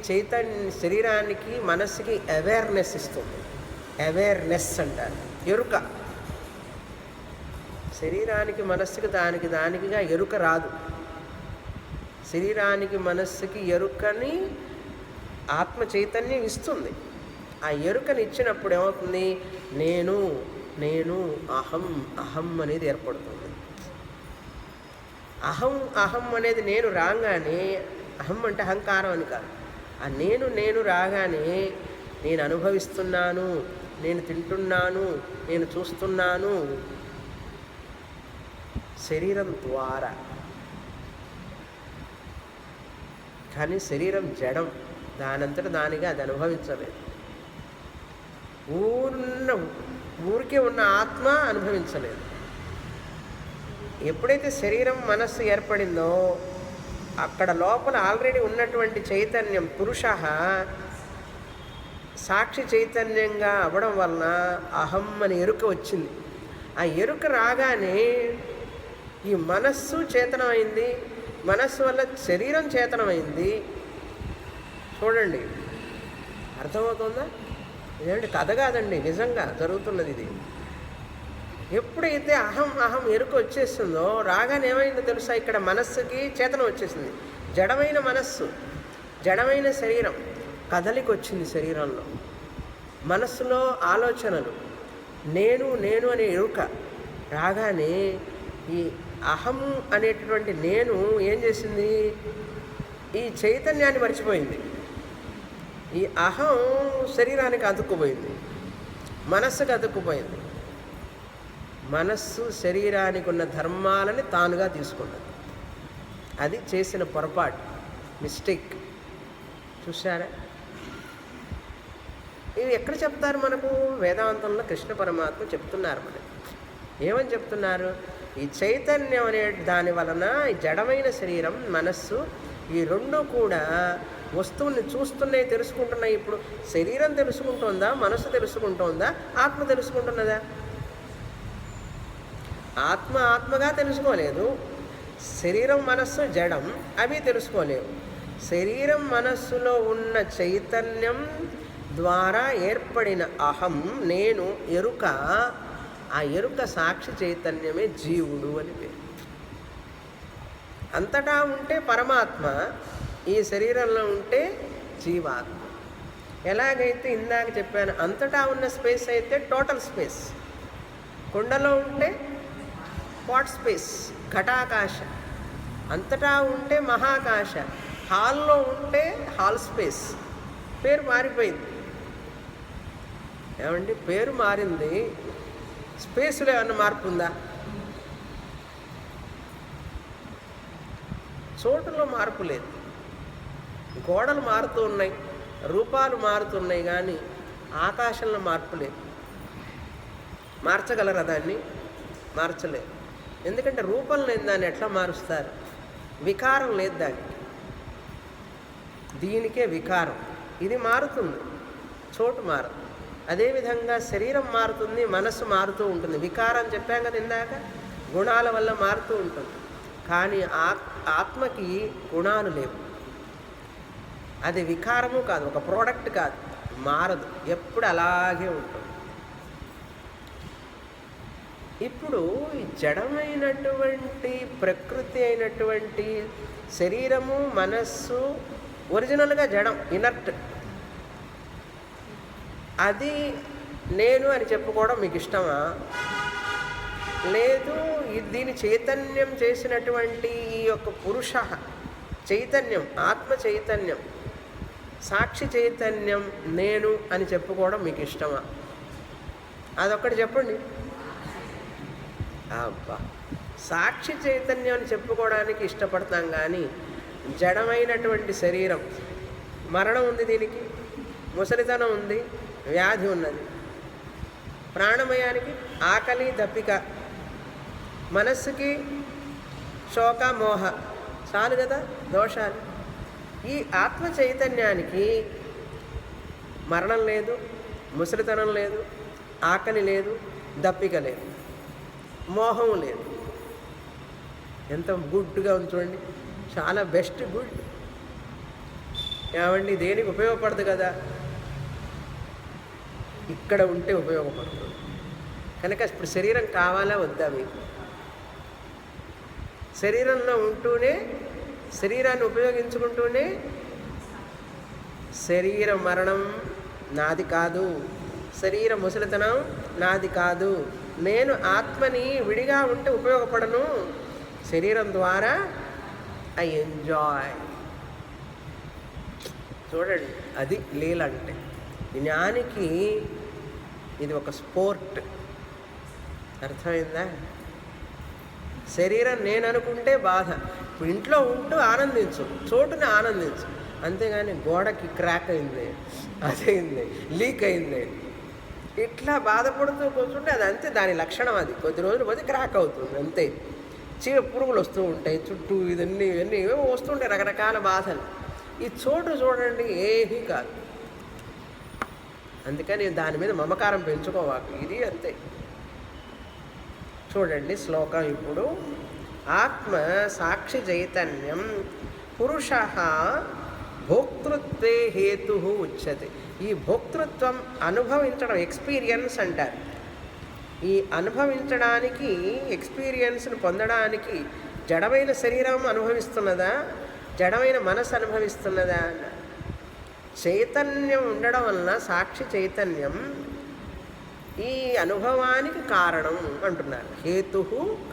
Speaker 1: శరీరానికి మనస్సుకి అవేర్నెస్ ఇస్తుంది. అవేర్నెస్ అంటారు, ఎరుక. శరీరానికి మనస్సుకి దానికిగా ఎరుక రాదు. శరీరానికి మనస్సుకి ఎరుకని ఆత్మ చైతన్యం ఇస్తుంది. ఆ ఎరుకని ఇచ్చినప్పుడు ఏమవుతుంది? నేను నేను అహం అహం అనేది ఏర్పడుతుంది. అహం అహం అనేది నేను రాగానే, అహం అంటే అహంకారం అని కాదు, ఆ నేను నేను రాగానే నేను అనుభవిస్తున్నాను, నేను తింటున్నాను, నేను చూస్తున్నాను శరీరం ద్వారా. కానీ శరీరం జడం, దానంతట దానిగా అది అనుభవించలేదు. ఊరికే ఉన్న ఆత్మ అనుభవించలేదు. ఎప్పుడైతే శరీరం మనస్సు ఏర్పడిందో అక్కడ లోపల ఆల్రెడీ ఉన్నటువంటి చైతన్యం పురుష సాక్షి చైతన్యంగా అవ్వడం వలన అహం అని ఎరుక వచ్చింది. ఆ ఎరుక రాగానే ఈ మనస్సు చేతనమైంది, మనస్సు వల్ల శరీరం చేతనమైంది. చూడండి, అర్థమవుతుందా? ఇదేంటి కథ కాదండి, నిజంగా జరుగుతున్నది ఇది. ఎప్పుడైతే అహం అహం ఎరుక వచ్చేస్తుందో రాగానే ఏమైందో తెలుసా? ఇక్కడ మనస్సుకి చేతనం వచ్చేసింది. జడమైన మనస్సు, జడమైన శరీరం కదలికి వచ్చింది. శరీరంలో మనస్సులో ఆలోచనలు, నేను నేను అనే ఎరుక రాగానే ఈ అహం అనేటటువంటి నేను ఏం చేసింది? ఈ చైతన్యాన్ని మర్చిపోయింది. ఈ అహం శరీరానికి అతుక్కుపోయింది, మనస్సుకు అతుక్కుపోయింది. మనస్సు శరీరానికి ఉన్న ధర్మాలని తానుగా తీసుకున్నది. అది చేసిన పొరపాటు, మిస్టేక్. చూసారా? ఇవి ఎక్కడ చెప్తారు మనకు? వేదాంతంలో కృష్ణ పరమాత్మ చెప్తున్నారు మనకి. ఏమని చెప్తున్నారు? ఈ చైతన్యం అనే దాని వలన ఈ జడమైన శరీరం మనస్సు ఈ రెండు కూడా వస్తువుని చూస్తున్నాయి, తెలుసుకుంటున్నాయి. ఇప్పుడు శరీరం తెలుసుకుంటుందా, మనస్సు తెలుసుకుంటుందా, ఆత్మ తెలుసుకుంటున్నదా? ఆత్మ ఆత్మగా తెలుసుకోలేదు, శరీరం మనస్సు జడం, అవి తెలుసుకోలేవు. శరీరం మనస్సులో ఉన్న చైతన్యం ద్వారా ఏర్పడిన అహం నేను ఎరుక, ఆ ఎరుక సాక్షి చైతన్యమే జీవుడు అని పేరు. అంతటా ఉంటే పరమాత్మ, ఈ శరీరంలో ఉంటే జీవాత్మ. ఎలాగైతే ఇందాక చెప్పాను, అంతటా ఉన్న స్పేస్ అయితే టోటల్ స్పేస్, కుండలో ఉంటే పాట్ స్పేస్ ఘటాకాశ, అంతటా ఉంటే మహాకాశ, హాల్లో ఉంటే హాల్ స్పేస్. పేరు మారిపోయింది. ఏమండి? పేరు మారింది, స్పేస్లో ఏమన్నా మార్పు ఉందా? చోటులో మార్పు లేదు. గోడలు మారుతూ ఉన్నాయి, రూపాలు మారుతున్నాయి, కానీ ఆకాశంలో మార్పు లేదు. మార్చగలరా దాన్ని? మార్చలేదు. ఎందుకంటే రూపం లేదు, దాన్ని ఎట్లా మారుస్తారు? వికారం లేదు దానికి. దీనికే వికారం. ఇది మారుతుంది, చోటు మారదు. అదేవిధంగా శరీరం మారుతుంది, మనస్సు మారుతూ ఉంటుంది. వికారం చెప్పాం కదా ఇందాక, గుణాల వల్ల మారుతూ ఉంటుంది. కానీ ఆత్మకి గుణాలు లేవు. అది వికారము కాదు, ఒక ప్రోడక్ట్ కాదు, మారదు, ఎప్పుడు అలాగే ఉంటుంది. ఇప్పుడు ఈ జడమైనటువంటి ప్రకృతి అయినటువంటి శరీరము, మనస్సు ఒరిజినల్గా జడం, ఇనర్ట్. అది నేను అని చెప్పుకోవడం మీకు ఇష్టమా? లేదు, దీని చైతన్యం చేసినటువంటి ఈ యొక్క పురుష చైతన్యం, ఆత్మ చైతన్యం, సాక్షి చైతన్యం నేను అని చెప్పుకోవడం మీకు ఇష్టమా? అదొక్కటి చెప్పండి. అబ్బా, సాక్షి చైతన్యం అని చెప్పుకోవడానికి ఇష్టపడతాం, కానీ జడమైనటువంటి శరీరం, మరణం ఉంది, దీనికి ముసలితనం ఉంది, వ్యాధి ఉన్నది. ప్రాణమయానికి ఆకలి, దప్పిక, మనస్సుకి శోక, మోహ, చాలు కదా దోషాలు. ఈ ఆత్మ చైతన్యానికి మరణం లేదు, ముసలితనం లేదు, ఆకలి లేదు, దప్పిక లేదు, మోహం లేదు. ఎంత గుడ్గా ఉంది చూడండి, చాలా బెస్ట్ గుడ్. ఏమండి, దేనికి ఉపయోగపడదు కదా, ఇక్కడ ఉంటే ఉపయోగపడుతుంది. కనుక ఇప్పుడు శరీరం కావాలా వద్దా మీకు? శరీరంలో ఉంటూనే, శరీరాన్ని ఉపయోగించుకుంటూనే శరీర మరణం నాది కాదు, శరీర ముసలితనం నాది కాదు, నేను ఆత్మని విడిగా ఉంటే ఉపయోగపడను, శరీరం ద్వారా ఐ ఎంజాయ్. చూడండి, అది లీల అంటే. జ్ఞానికి ఇది ఒక స్పోర్ట్. అర్థమైందా? శరీరం నేను అనుకుంటే బాధ. ఇప్పుడు ఇంట్లో ఉంటూ ఆనందించు, చోటుని ఆనందించు, అంతేగాని గోడకి క్రాక్ అయింది, అదైంది, లీక్ అయింది, ఇట్లా బాధపడుతూ కూర్చుంటే అది అంతే, దాని లక్షణం అది. కొద్ది రోజులు పోతే క్రాక్ అవుతుంది అంతే. చీడ పురుగులు వస్తూ ఉంటాయి చుట్టూ, ఇవన్నీ ఏవో వస్తుంటాయి, రకరకాల బాధలు. ఈ చోటు చూడండి, ఏమీ కాదు. అందుకని దాని మీద మమకారం పెంచుకోవాలి, ఇది అంతే. చూడండి శ్లోకం ఇప్పుడు. ఆత్మ సాక్షి చైతన్యం పురుష భోక్తృత్వే హేతు ఉచ్యతే. ఈ భోక్తృత్వం అనుభవించడం, ఎక్స్పీరియన్స్ అంటారు. ఈ అనుభవించడానికి, ఎక్స్పీరియన్స్ను పొందడానికి జడమైన శరీరం అనుభవిస్తున్నదా, జడమైన మనసు అనుభవిస్తున్నదా? చైతన్యం ఉండడం వలన, సాక్షి చైతన్యం ఈ అనుభవానికి కారణం అంటున్నారు. హేతు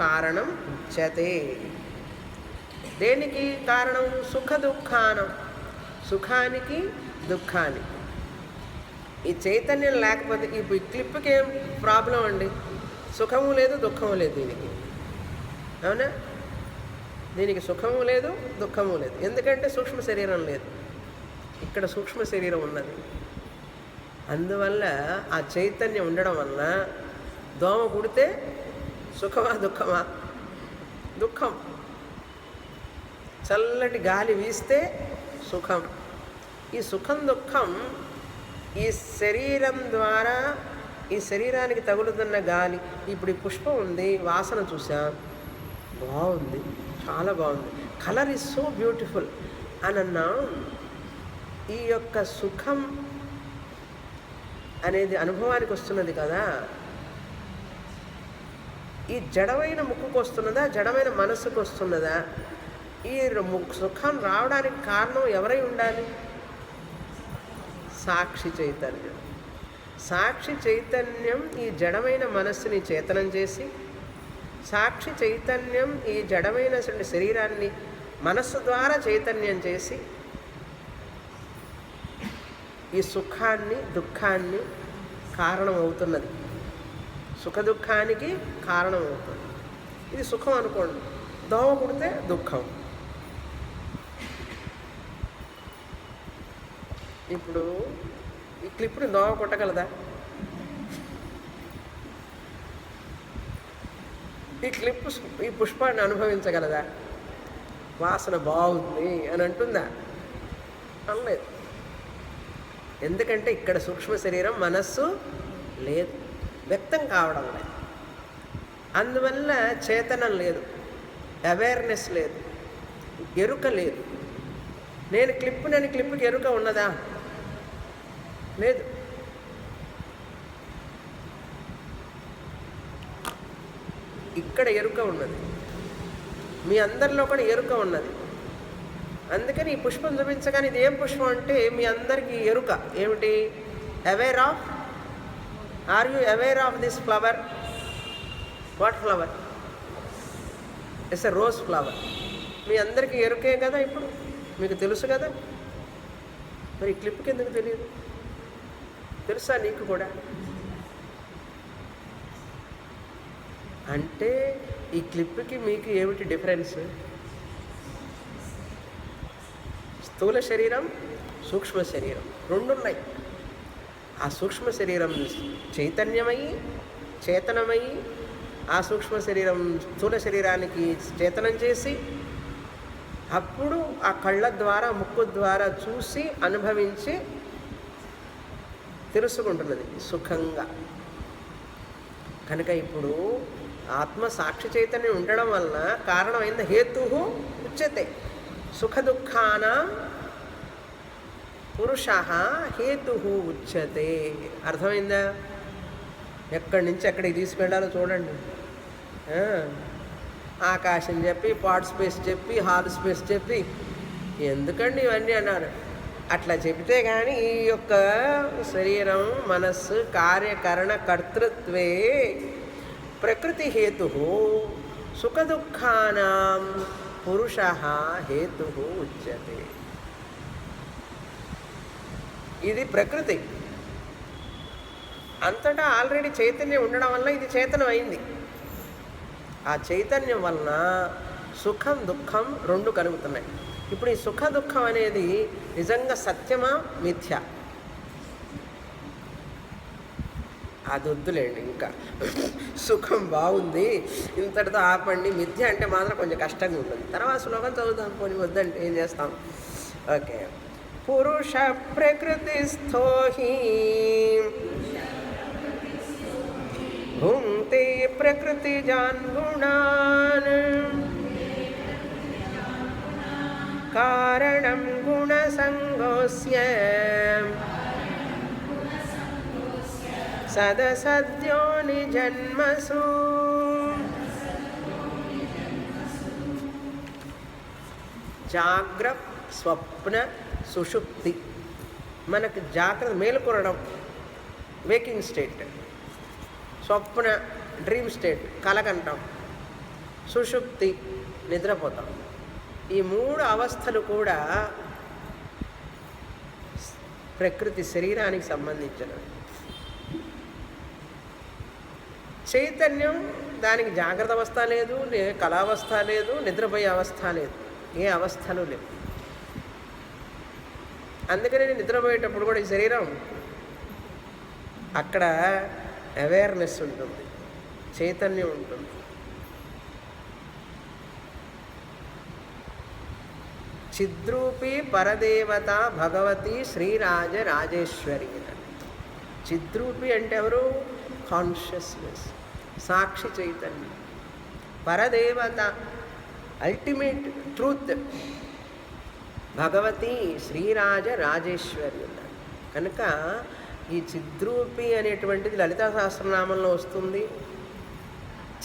Speaker 1: కారణం ఉచ్యతే. దేనికి కారణం? సుఖ దుఃఖానం, సుఖానికి దుఃఖానికి. ఈ చైతన్యం లేకపోతే ఈ క్లిప్కి ఏం ప్రాబ్లం అండి? సుఖము లేదు, దుఃఖము లేదు దీనికి, అవునా? దీనికి సుఖము లేదు, దుఃఖము లేదు. ఎందుకంటే సూక్ష్మ శరీరం లేదు, ఇక్కడ సూక్ష్మ శరీరం ఉన్నది. అందువల్ల ఆ చైతన్యం ఉండడం వలన దోమ కుడితే సుఖమా దుఃఖమా? దుఃఖం. చల్లటి గాలి వీస్తే సుఖం. ఈ సుఖం దుఃఖం ఈ శరీరం ద్వారా, ఈ శరీరానికి తగులుతున్న గాలి. ఇప్పుడు ఈ పుష్పం ఉంది, వాసన చూసాం, బాగుంది, చాలా బాగుంది, కలర్ ఈజ్ సో బ్యూటిఫుల్ అని అన్నాం. ఈ యొక్క సుఖం అనేది అనుభవానికి వస్తున్నది కదా. ఈ జడమైన ముక్కుకు వస్తున్నదా, జడమైన మనస్సుకు వస్తున్నదా? ఈ సుఖం రావడానికి కారణం ఎవరై ఉండాలి? సాక్షి చైతన్యం. సాక్షి చైతన్యం ఈ జడమైన మనస్సుని చేతనం చేసి, సాక్షి చైతన్యం ఈ జడమైన శరీరాన్ని మనస్సు ద్వారా చైతన్యం చేసి, ఈ సుఖాన్ని దుఃఖాన్ని కారణం అవుతున్నది. సుఖ దుఃఖానికి కారణం అవుతుంది. ఇది సుఖం అనుకోండి, దోమ కుడితే దుఃఖం. ఇప్పుడు ఈ క్లిప్ని దోమ కొట్టగలదా? ఈ క్లిప్ ఈ పుష్పాన్ని అనుభవించగలదా? వాసన బాగుంది అని అంటుందా? అనలేదు. ఎందుకంటే ఇక్కడ సూక్ష్మ శరీరం, మనస్సు లేదు, వ్యక్తం కావడం లేదు. అందువల్ల చేతనం లేదు, అవేర్నెస్ లేదు, ఎరుక లేదు. నేను క్లిప్పునని క్లిప్పుకి ఎరుక ఉన్నదా? లేదు. ఇక్కడ ఎరుక ఉన్నది, మీ అందరిలో కూడా ఎరుక ఉన్నది. అందుకని ఈ పుష్పం చూపించగానే ఇది ఏం పుష్పం అంటే మీ అందరికీ ఎరుక ఏమిటి? Aware of, are you aware of this flower? What flower? It's a rose flower. మీ అందరికీ ఎరుకే కదా, ఇప్పుడు మీకు తెలుసు కదా. మరి ఈ క్లిప్కి ఎందుకు తెలియదు? తెలుసా నీకు కూడా? అంటే ఈ క్లిప్కి మీకు ఏమిటి డిఫరెన్స్? స్థూల శరీరం, సూక్ష్మ శరీరం రెండున్నాయి. ఆ సూక్ష్మ శరీరం చైతన్యమయ్యి, చేతనమయ్యి, ఆ సూక్ష్మ శరీరం స్థూల శరీరానికి చేతనం చేసి, అప్పుడు ఆ కళ్ళ ద్వారా, ముక్కు ద్వారా చూసి అనుభవించి తెలుసుకుంటున్నది సుఖంగా. కనుక ఇప్పుడు ఆత్మ సాక్షి చైతన్యం ఉండడం వలన కారణమైంది హేతు ఉచ్యతే. సుఖ దుఃఖానాం పురుష హేతు ఉచ్యతే. అర్థమైందా? ఎక్కడి నుంచి ఎక్కడికి తీసుకెళ్ళాలో చూడండి. ఆకాశం చెప్పి, పాట్ స్పేస్ చెప్పి, హాల్ స్పేస్ చెప్పి, ఎందుకండి ఇవన్నీ అన్నారు. అట్లా చెబితే కానీ ఈ యొక్క శరీరం, మనస్సు కార్యకరణ కర్తృత్వే ప్రకృతి హేతు సుఖ దుఃఖానాం పురుష హేతు ఉచ్యతే. ఇది ప్రకృతి. అంతటా ఆల్రెడీ చైతన్యం ఉండడం వల్ల ఇది చేతనం అయింది. ఆ చైతన్యం వలన సుఖం దుఃఖం రెండు కలుగుతున్నాయి. ఇప్పుడు ఈ సుఖ దుఃఖం అనేది నిజంగా సత్యమా మిథ్య? అది వద్దులేండి, ఇంకా సుఖం బాగుంది ఇంతటితో ఆపండి. మిథ్య అంటే మాత్రం కొంచెం కష్టంగా ఉంటుంది. తర్వాత శ్లోకం చదువుతాం, పోనీ వద్దంటే ఏం చేస్తాం. ఓకే. పురుష ప్రకృతిస్థో హి భుంక్తే ప్రకృతిజాన్ గుణాన్ కారణం గుణసంగోస్య సదసద్యోని జన్మసు. జాగ్రత్త, స్వప్న, సుషుప్తి. మనకు జాగ్రత్త మేలుకొనడం, వేకింగ్ స్టేట్. స్వప్న డ్రీమ్ స్టేట్, కలగంటాం. సుషుప్తి నిద్రపోతాం. ఈ మూడు అవస్థలు కూడా ప్రకృతి శరీరానికి సంబంధించినవి. చైతన్యం దానికి జాగ్రత్త అవస్థ లేదు, కళావస్థ లేదు, నిద్రపోయే అవస్థ లేదు, ఏ అవస్థలు లేవు. అందుకని నిద్రపోయేటప్పుడు కూడా ఈ శరీరం అక్కడ అవేర్నెస్ ఉంటుంది, చైతన్యం ఉంటుంది. చిద్రూపి పరదేవత భగవతి శ్రీరాజ రాజేశ్వరి. చిద్రూపి అంటే ఎవరు? కాన్షియస్నెస్, సాక్షి చైతన్యం. పరదేవత, అల్టిమేట్ ట్రూత్ భగవతి శ్రీరాజ రాజేశ్వరి. కనుక ఈ చిద్రూపి అనేటువంటిది లలితా సహస్రనామంలో వస్తుంది.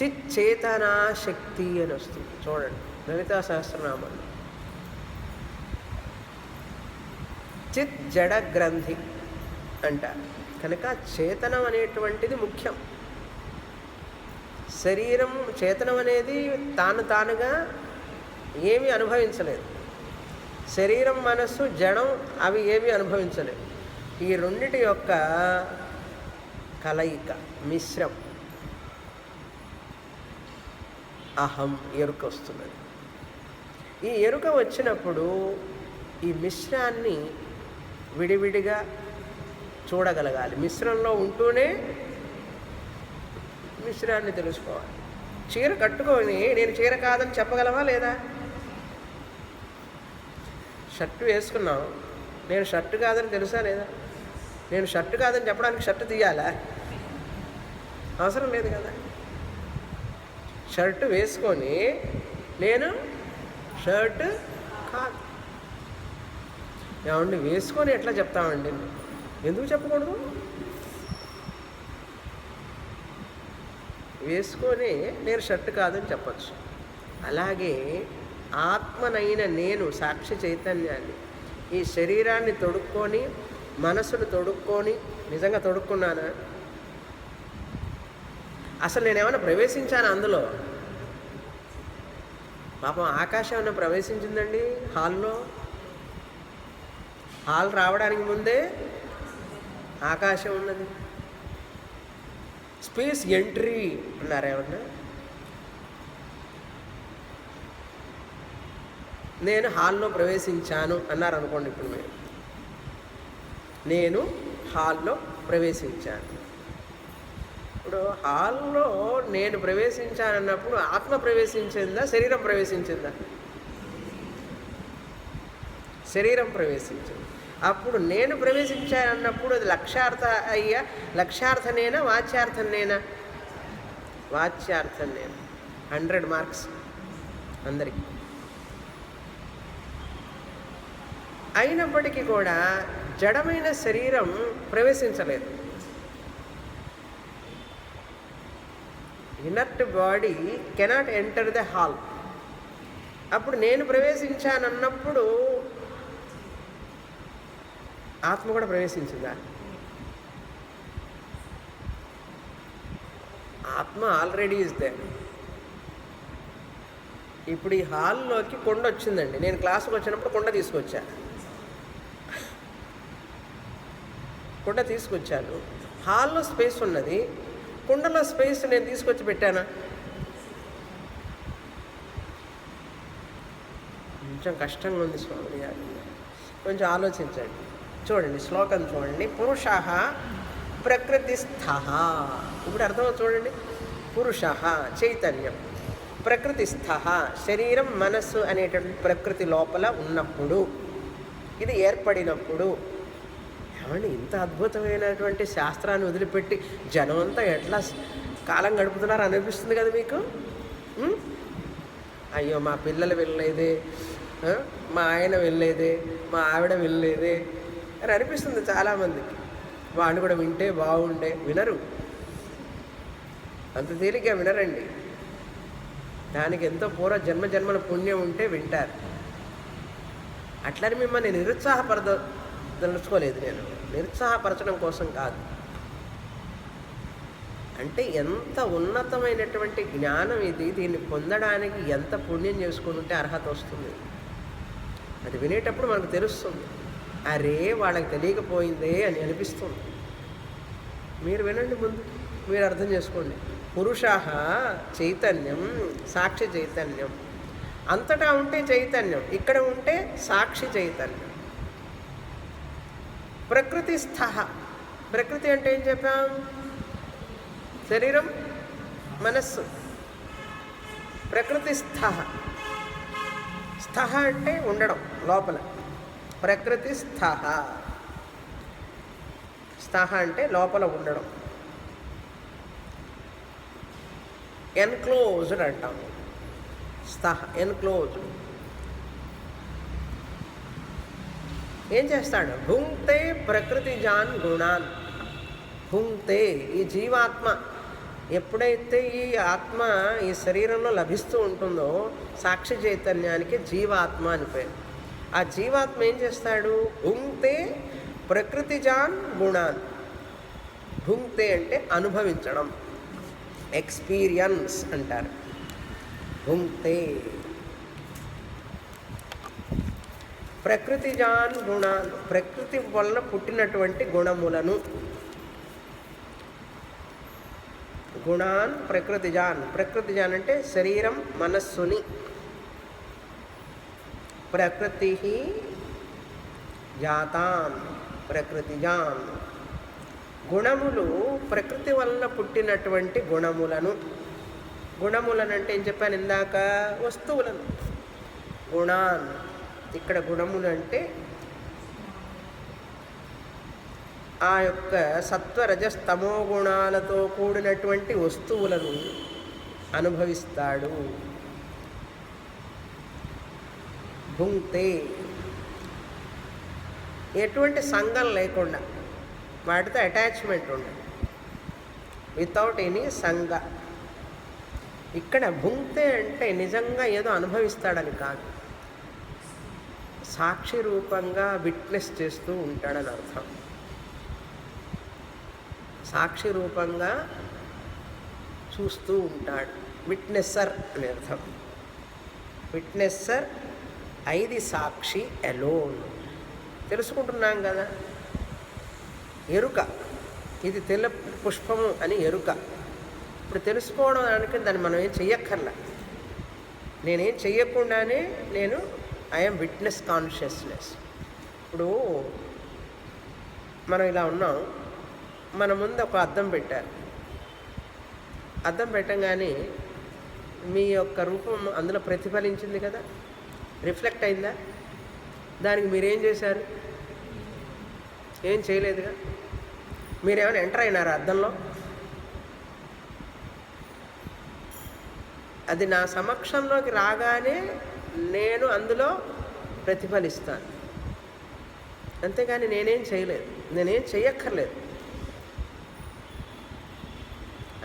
Speaker 1: చిచ్చేతనా శక్తి అని వస్తుంది. చూడండి లలితా సహస్రనామంలో. చిత్ జడ గ్రంథి అంటారు. కనుక చేతనం అనేటువంటిది ముఖ్యం. శరీరం చేతనం అనేది తానుగా ఏమీ అనుభవించలేదు. శరీరం, మనస్సు, జడం అవి ఏమీ అనుభవించలేదు. ఈ రెండిటి యొక్క కలయిక, మిశ్రం, అహం, ఎరుక వస్తున్నది. ఈ ఎరుక వచ్చినప్పుడు ఈ మిశ్రాన్ని విడివిడిగా చూడగలగాలి. మిశ్రంలో ఉంటూనే మిశ్రాన్ని తెలుసుకోవాలి. చీర కట్టుకొని నేను చీర కాదని చెప్పగలవా లేదా? షర్టు వేసుకున్నాం, నేను షర్టు కాదని తెలుసా లేదా? నేను షర్టు కాదని చెప్పడానికి షర్టు తీయాలా? అవసరం లేదు కదా. షర్టు వేసుకొని నేను షర్టు కాదు. ఏమండి వేసుకొని ఎట్లా చెప్తామండి? ఎందుకు చెప్పకూడదు? వేసుకొని నేను షర్టు కాదని చెప్పచ్చు. అలాగే ఆత్మనైన నేను సాక్షి చైతన్యాన్ని ఈ శరీరాన్ని తొడుక్కొని మనసును తొడుక్కొని నిజంగా తొడుక్కున్నానా? అసలు నేనేమైనా ప్రవేశించాను అందులో? పాపం ఆకాశం ఏమైనా ప్రవేశించిందండి హాల్లో? హాల్ రావడానికి ముందే ఆకాశం ఉన్నది. స్పేస్ ఎంట్రీ అన్నారు ఏమన్నా? నేను హాల్లో ప్రవేశించాను అన్నారు అనుకోండి. ఇప్పుడు మీరు నేను హాల్లో ప్రవేశించాను. ఇప్పుడు హాల్లో నేను ప్రవేశించానన్నప్పుడు ఆత్మ ప్రవేశించిందా శరీరం ప్రవేశించిందా? శరీరం ప్రవేశించింది. అప్పుడు నేను ప్రవేశించానన్నప్పుడు అది లక్ష్యార్థ అయ్యా? లక్ష్యార్థనేనా వాచ్యార్థనేనా? వాచ్యార్థం నేను. 100 మార్క్స్ అందరికీ. అయినప్పటికీ కూడా జడమైన శరీరం ప్రవేశించలేదు. Inert body cannot enter the hall. అప్పుడు నేను ప్రవేశించానన్నప్పుడు ఆత్మ కూడా ప్రవేశించిందా? ఆత్మ ఆల్రెడీ ఇస్ దేర్. ఇప్పుడు ఈ హాల్లోకి కొండ వచ్చిందండి. నేను క్లాసుకు వచ్చినప్పుడు కొండ తీసుకొచ్చా. కొండ తీసుకొచ్చాను. హాల్లో స్పేస్ ఉన్నది, కుండలో స్పేస్ నేను తీసుకొచ్చి పెట్టానా? కొంచెం కష్టంగా ఉంది స్వామి గారు, కొంచెం ఆలోచించండి. చూడండి శ్లోకం చూడండి. పురుషః ప్రకృతిస్థః. ఇప్పుడు అర్థం చూడండి. పురుషః చైతన్యం, ప్రకృతిస్థః శరీరం మనస్సు అనేటువంటి ప్రకృతి లోపల ఉన్నప్పుడు, ఇది ఏర్పడినప్పుడు. ఏమండి ఇంత అద్భుతమైనటువంటి శాస్త్రాన్ని వదిలిపెట్టి జనం అంతా ఎట్లా కాలం గడుపుతున్నారు అనిపిస్తుంది కదా మీకు. అయ్యో మా పిల్లలు వెళ్ళలేదే, మా ఆయన వెళ్ళలేదే, మా ఆవిడ వెళ్ళలేదే అని అనిపిస్తుంది చాలామందికి. వాళ్ళు కూడా వింటే బాగుండే. వినరు, అంత తేలిగ్గా వినరండి. దానికి ఎంతో జన్మల పుణ్యం ఉంటే వింటారు. అట్లని మిమ్మల్ని నిరుత్సాహపరదలుచుకోలేదు. నేను నిరుత్సాహపరచడం కోసం కాదు. అంటే ఎంత ఉన్నతమైనటువంటి జ్ఞానం ఇది. దీన్ని పొందడానికి ఎంత పుణ్యం చేసుకుని ఉంటే అర్హత వస్తుంది. అది వినేటప్పుడు మనకు తెలుస్తుంది, అరే వాళ్ళకి తెలియకపోయిందే అని అనిపిస్తుంది. మీరు వినండి, ముందు మీరు అర్థం చేసుకోండి. పురుషః చైతన్యం, సాక్షి చైతన్యం. అంతటా ఉంటే చైతన్యం, ఇక్కడ ఉంటే సాక్షి చైతన్యం. ప్రకృతిస్థః. ప్రకృతి అంటే ఏం చెప్పాం? శరీరం మనస్సు. ప్రకృతిస్థః. స్థః అంటే ఉండడం లోపల. ప్రకృతిస్థః. స్థః అంటే లోపల ఉండడం. ఎన్క్లోజ్డ్ అంటాం. స్థః ఎన్క్లోజ్డ్. ఏం చేస్తాడు? భుంక్తే ప్రకృతిజాన్ గుణాన్. భుంక్తే ఈ జీవాత్మ ఎప్పుడైతే ఈ ఆత్మ ఈ శరీరంలో లభిస్తూ ఉంటుందో సాక్షి చైతన్యానికి జీవాత్మ అని పేరు. ఆ జీవాత్మ ఏం చేస్తాడు? భుంక్తే ప్రకృతిజాన్ గుణాన్. భుంక్తే అంటే అనుభవించడం, ఎక్స్పీరియన్స్ అంటారు. భుంక్తే ప్రకృతిజాన్ గుణాన్. ప్రకృతి వలన పుట్టినటువంటి గుణములను. గుణాన్ ప్రకృతిజాన్. ప్రకృతిజాన్ అంటే శరీరం మనస్సుని. ప్రకృతి జాతాన్. ప్రకృతిజాన్. గుణములు ప్రకృతి వలన పుట్టినటువంటి గుణములను. గుణములను అంటే ఏం చెప్పాను ఇందాక? వస్తువులను. గుణాన్. ఇక్కడ గుణములు అంటే ఆ యొక్క సత్వరజస్తమో గుణాలతో కూడినటువంటి వస్తువులను అనుభవిస్తాడు. భుంక్తే. ఎటువంటి సంఘం లేకుండా, వాటితో అటాచ్మెంట్ ఉండదు, వితౌట్ ఎనీ సంఘ. ఇక్కడ భుంక్తే అంటే నిజంగా ఏదో అనుభవిస్తాడని కాదు, సాక్షి రూపంగా విట్నెస్ చేస్తూ ఉంటాడని అర్థం. సాక్షి రూపంగా చూస్తూ ఉంటాడు, విట్నెస్సర్ అని అర్థం. విట్నెస్సర్ ఐది సాక్షి అలోన్. తెలుసుకుంటున్నాం కదా, ఎరుక. ఇది తెల్ల పుష్పము అని ఎరుక. ఇప్పుడు తెలుసుకోవడం దానికి దాన్ని మనం ఏం చెయ్యక్కర్లా. నేనేం చెయ్యకుండానే నేను ఐఎమ్ విట్నెస్ కాన్షియస్నెస్. ఇప్పుడు మనం ఇలా ఉన్నాం, మన ముందు ఒక అద్దం పెట్టారు. అద్దం పెట్టంగానే మీ యొక్క రూపం అందులో ప్రతిఫలించింది కదా, రిఫ్లెక్ట్ అయిందా? దానికి మీరేం చేశారు? ఏం చేయలేదుగా. మీరేమైనా ఎంటర్ అయినారా అద్దంలో? అది నా సమక్షంలోకి రాగానే నేను అందులో ప్రతిఫలిస్తాను, అంతేగాని నేనేం చేయలేదు, నేనేం చెయ్యక్కర్లేదు.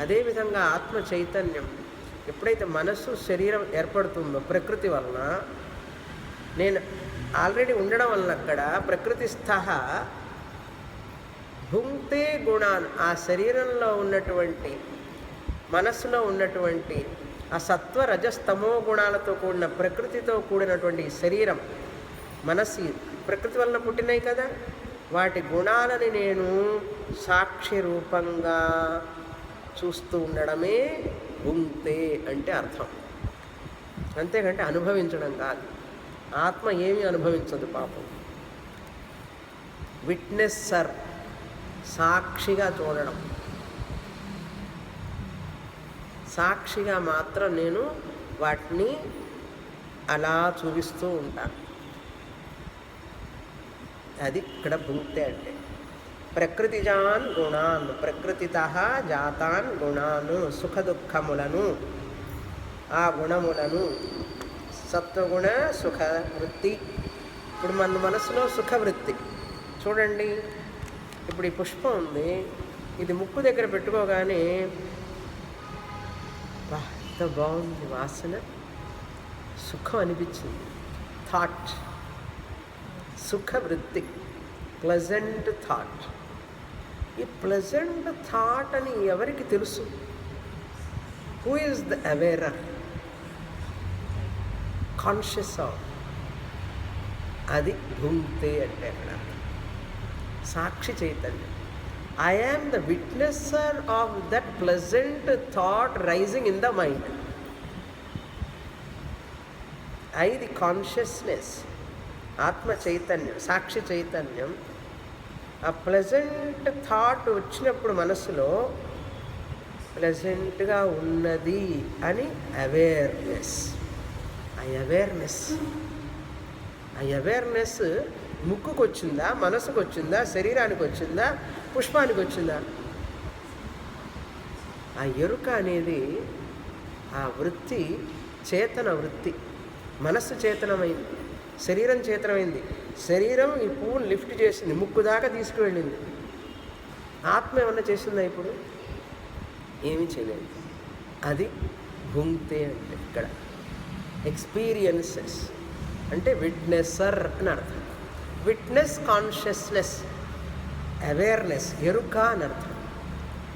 Speaker 1: అదేవిధంగా ఆత్మ చైతన్యం ఎప్పుడైతే మనస్సు శరీరం ఏర్పడుతుందో ప్రకృతి వలన, నేను ఆల్రెడీ ఉండడం వలన అక్కడ ప్రకృతిస్థ భుంక్తే గుణాన్. ఆ శరీరంలో ఉన్నటువంటి, మనస్సులో ఉన్నటువంటి ఆ సత్వ రజస్తమో గుణాలతో కూడిన ప్రకృతితో కూడినటువంటి శరీరం, మనస్సు ప్రకృతి వలన పుట్టినాయి కదా, వాటి గుణాలని నేను సాక్షి రూపంగా చూస్తూ ఉండడమే భుంక్తే అంటే అర్థం. అంతేకంటే అనుభవించడం కాదు. ఆత్మ ఏమీ అనుభవించదు పాపం. విట్నెస్సర్, సాక్షిగా చూడడం. సాక్షిగా మాత్రం నేను వాటిని అలా చూపిస్తూ ఉంటాను. అది ఇక్కడ భుంక్తే అంటే. ప్రకృతిజాన్ గుణాన్, ప్రకృతితః జాతాన్ గుణాను, సుఖ దుఃఖములను, ఆ గుణములను. సత్వగుణ సుఖ వృత్తి. ఇప్పుడు మన మనసులో సుఖవృత్తి చూడండి. ఇప్పుడు ఈ పుష్పం ఉంది, ఇది ముక్కు దగ్గర పెట్టుకోగానే ఎంత బాగుంది వాసన, సుఖం అనిపించింది. థాట్, సుఖవృత్తి, ప్లెజెంట్ థాట్. ఈ ప్లెజెంట్ థాట్ అని ఎవరికి తెలుసు? Who is the awarer, conscious of? అది భుంక్తే అంటే అక్కడ సాక్షి చైతన్యం. I am the witnesser of that pleasant thought rising in the mind. I, the consciousness, ఆత్మ చైతన్యం, సాక్షి చైతన్యం. ఆ ప్లెజెంట్ థాట్ వచ్చినప్పుడు మనసులో ప్లెజెంట్గా ఉన్నది అని అవేర్నెస్. ఆ అవేర్నెస్ ముక్కుకు వచ్చిందా, మనసుకు వచ్చిందా, శరీరానికి వచ్చిందా, పుష్పానికి వచ్చిందా? ఆ ఎరుక అనేది ఆ వృత్తి చేతన వృత్తి. మనస్సు చేతనమైంది, శరీరం చేతనమైంది. శరీరం ఈ పువ్వును లిఫ్ట్ చేసింది, ముక్కు దాకా తీసుకువెళ్ళింది. ఆత్మ ఏమన్నా చేసిందా ఇప్పుడు? ఏమీ చేయలేదు. అది భుంక్తే అంటే ఇక్కడ ఎక్స్పీరియన్సెస్ అంటే విట్నెస్సర్ అని అర్థం. విట్నెస్ కాన్షియస్నెస్, అవేర్నెస్, ఎరుక అని అర్థం.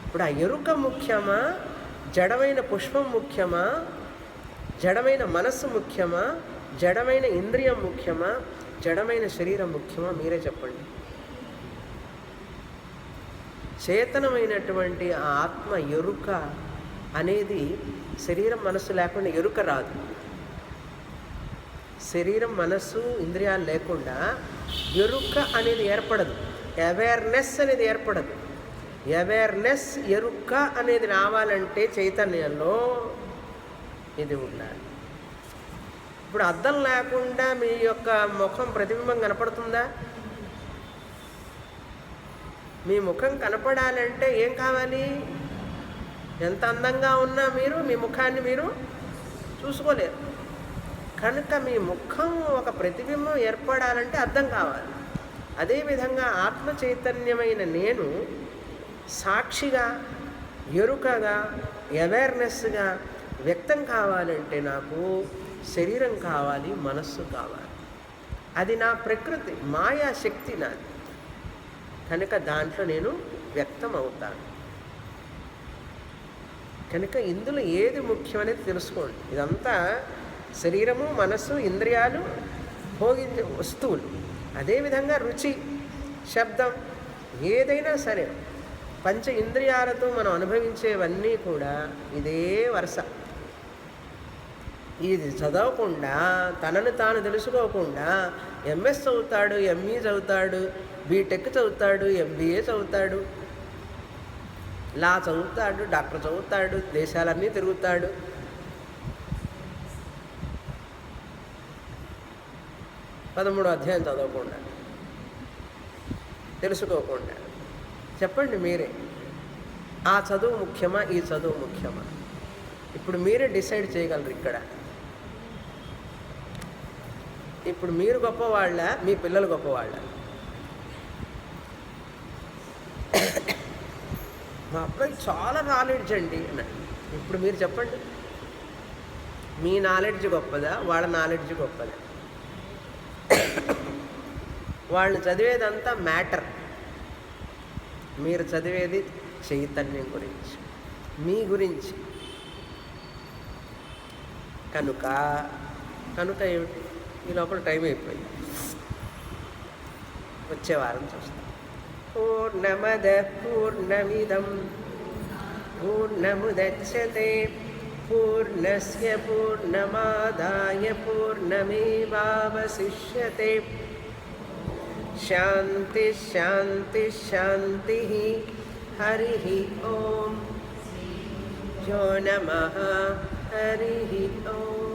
Speaker 1: ఇప్పుడు ఆ ఎరుక ముఖ్యమా, జడమైన పుష్పం ముఖ్యమా, జడమైన మనస్సు ముఖ్యమా, జడమైన ఇంద్రియం ముఖ్యమా, జడమైన శరీరం ముఖ్యమా? మీరే చెప్పండి. చేతనమైనటువంటి ఆ ఆత్మ ఎరుక అనేది శరీరం మనస్సు లేకుండా ఎరుక రాదు. శరీరం మనస్సు ఇంద్రియాలు లేకుండా ఎరుక అనేది ఏర్పడదు. అవేర్నెస్ అనేది ఏర్పడదు. అవేర్నెస్, ఎరుక అనేది రావాలంటే చైతన్యంలో ఇది ఉండాలి. ఇప్పుడు అద్దం లేకుండా మీ యొక్క ముఖం ప్రతిబింబం కనపడుతుందా? మీ ముఖం కనపడాలంటే ఏం కావాలి? ఎంత అందంగా ఉన్నా మీరు మీ ముఖాన్ని మీరు చూసుకోలేరు. కనుక మీ ముఖం ఒక ప్రతిబింబం ఏర్పడాలంటే అద్దం కావాలి. అదేవిధంగా ఆత్మ చైతన్యమైన నేను సాక్షిగా, ఎరుకగా, అవేర్నెస్గా వ్యక్తం కావాలంటే నాకు శరీరం కావాలి, మనస్సు కావాలి. అది నా ప్రకృతి, మాయాశక్తి నాది. కనుక దాంట్లో నేను వ్యక్తం అవుతాను. కనుక ఇందులో ఏది ముఖ్యమనేది తెలుసుకోండి. ఇదంతా శరీరము, మనస్సు, ఇంద్రియాలు, భోగించే వస్తువులు. అదేవిధంగా రుచి, శబ్దం, ఏదైనా సరే పంచ ఇంద్రియాలతో మనం అనుభవించేవన్నీ కూడా ఇదే వరుస. ఇది చదవకుండా, తనను తాను తెలుసుకోకుండా ఎంఎస్ చదువుతాడు, ఎంఈ చదువుతాడు, బీటెక్ చదువుతాడు, ఎంబీఏ చదువుతాడు, లా చదువుతాడు, డాక్టర్ చదువుతాడు, దేశాలన్నీ తిరుగుతాడు. 13వ అధ్యాయం చదవకుండా, తెలుసుకోకుండా. చెప్పండి మీరే, ఆ చదువు ముఖ్యమా, ఈ చదువు ముఖ్యమా? ఇప్పుడు మీరే డిసైడ్ చేయగలరు. ఇప్పుడు మీరు గొప్పవాళ్ళ, మీ పిల్లలు గొప్పవాళ్ళ? మా అబ్బాయికి చాలా నాలెడ్జ్ అండి అన్నాడు. ఇప్పుడు మీరు చెప్పండి, మీ నాలెడ్జ్ గొప్పదా, వాళ్ళ నాలెడ్జ్ గొప్పదా? వాళ్ళు చదివేదంతా మ్యాటర్, మీరు చదివేది చైతన్యం గురించి, మీ గురించి. కనుక ఏమిటి? ఈ లోపల టైం అయిపోయింది. వచ్చే వారం చూస్తాం. పూర్ణమద పూర్ణమిదం పూర్ణముదచ్యతే పూర్ణస్య పూర్ణమాదాయ పూర్ణమేవావశిష్యతే. శాంతి శాంతి శాంతి. హరి ఓం. యో నమః. హరి ఓం.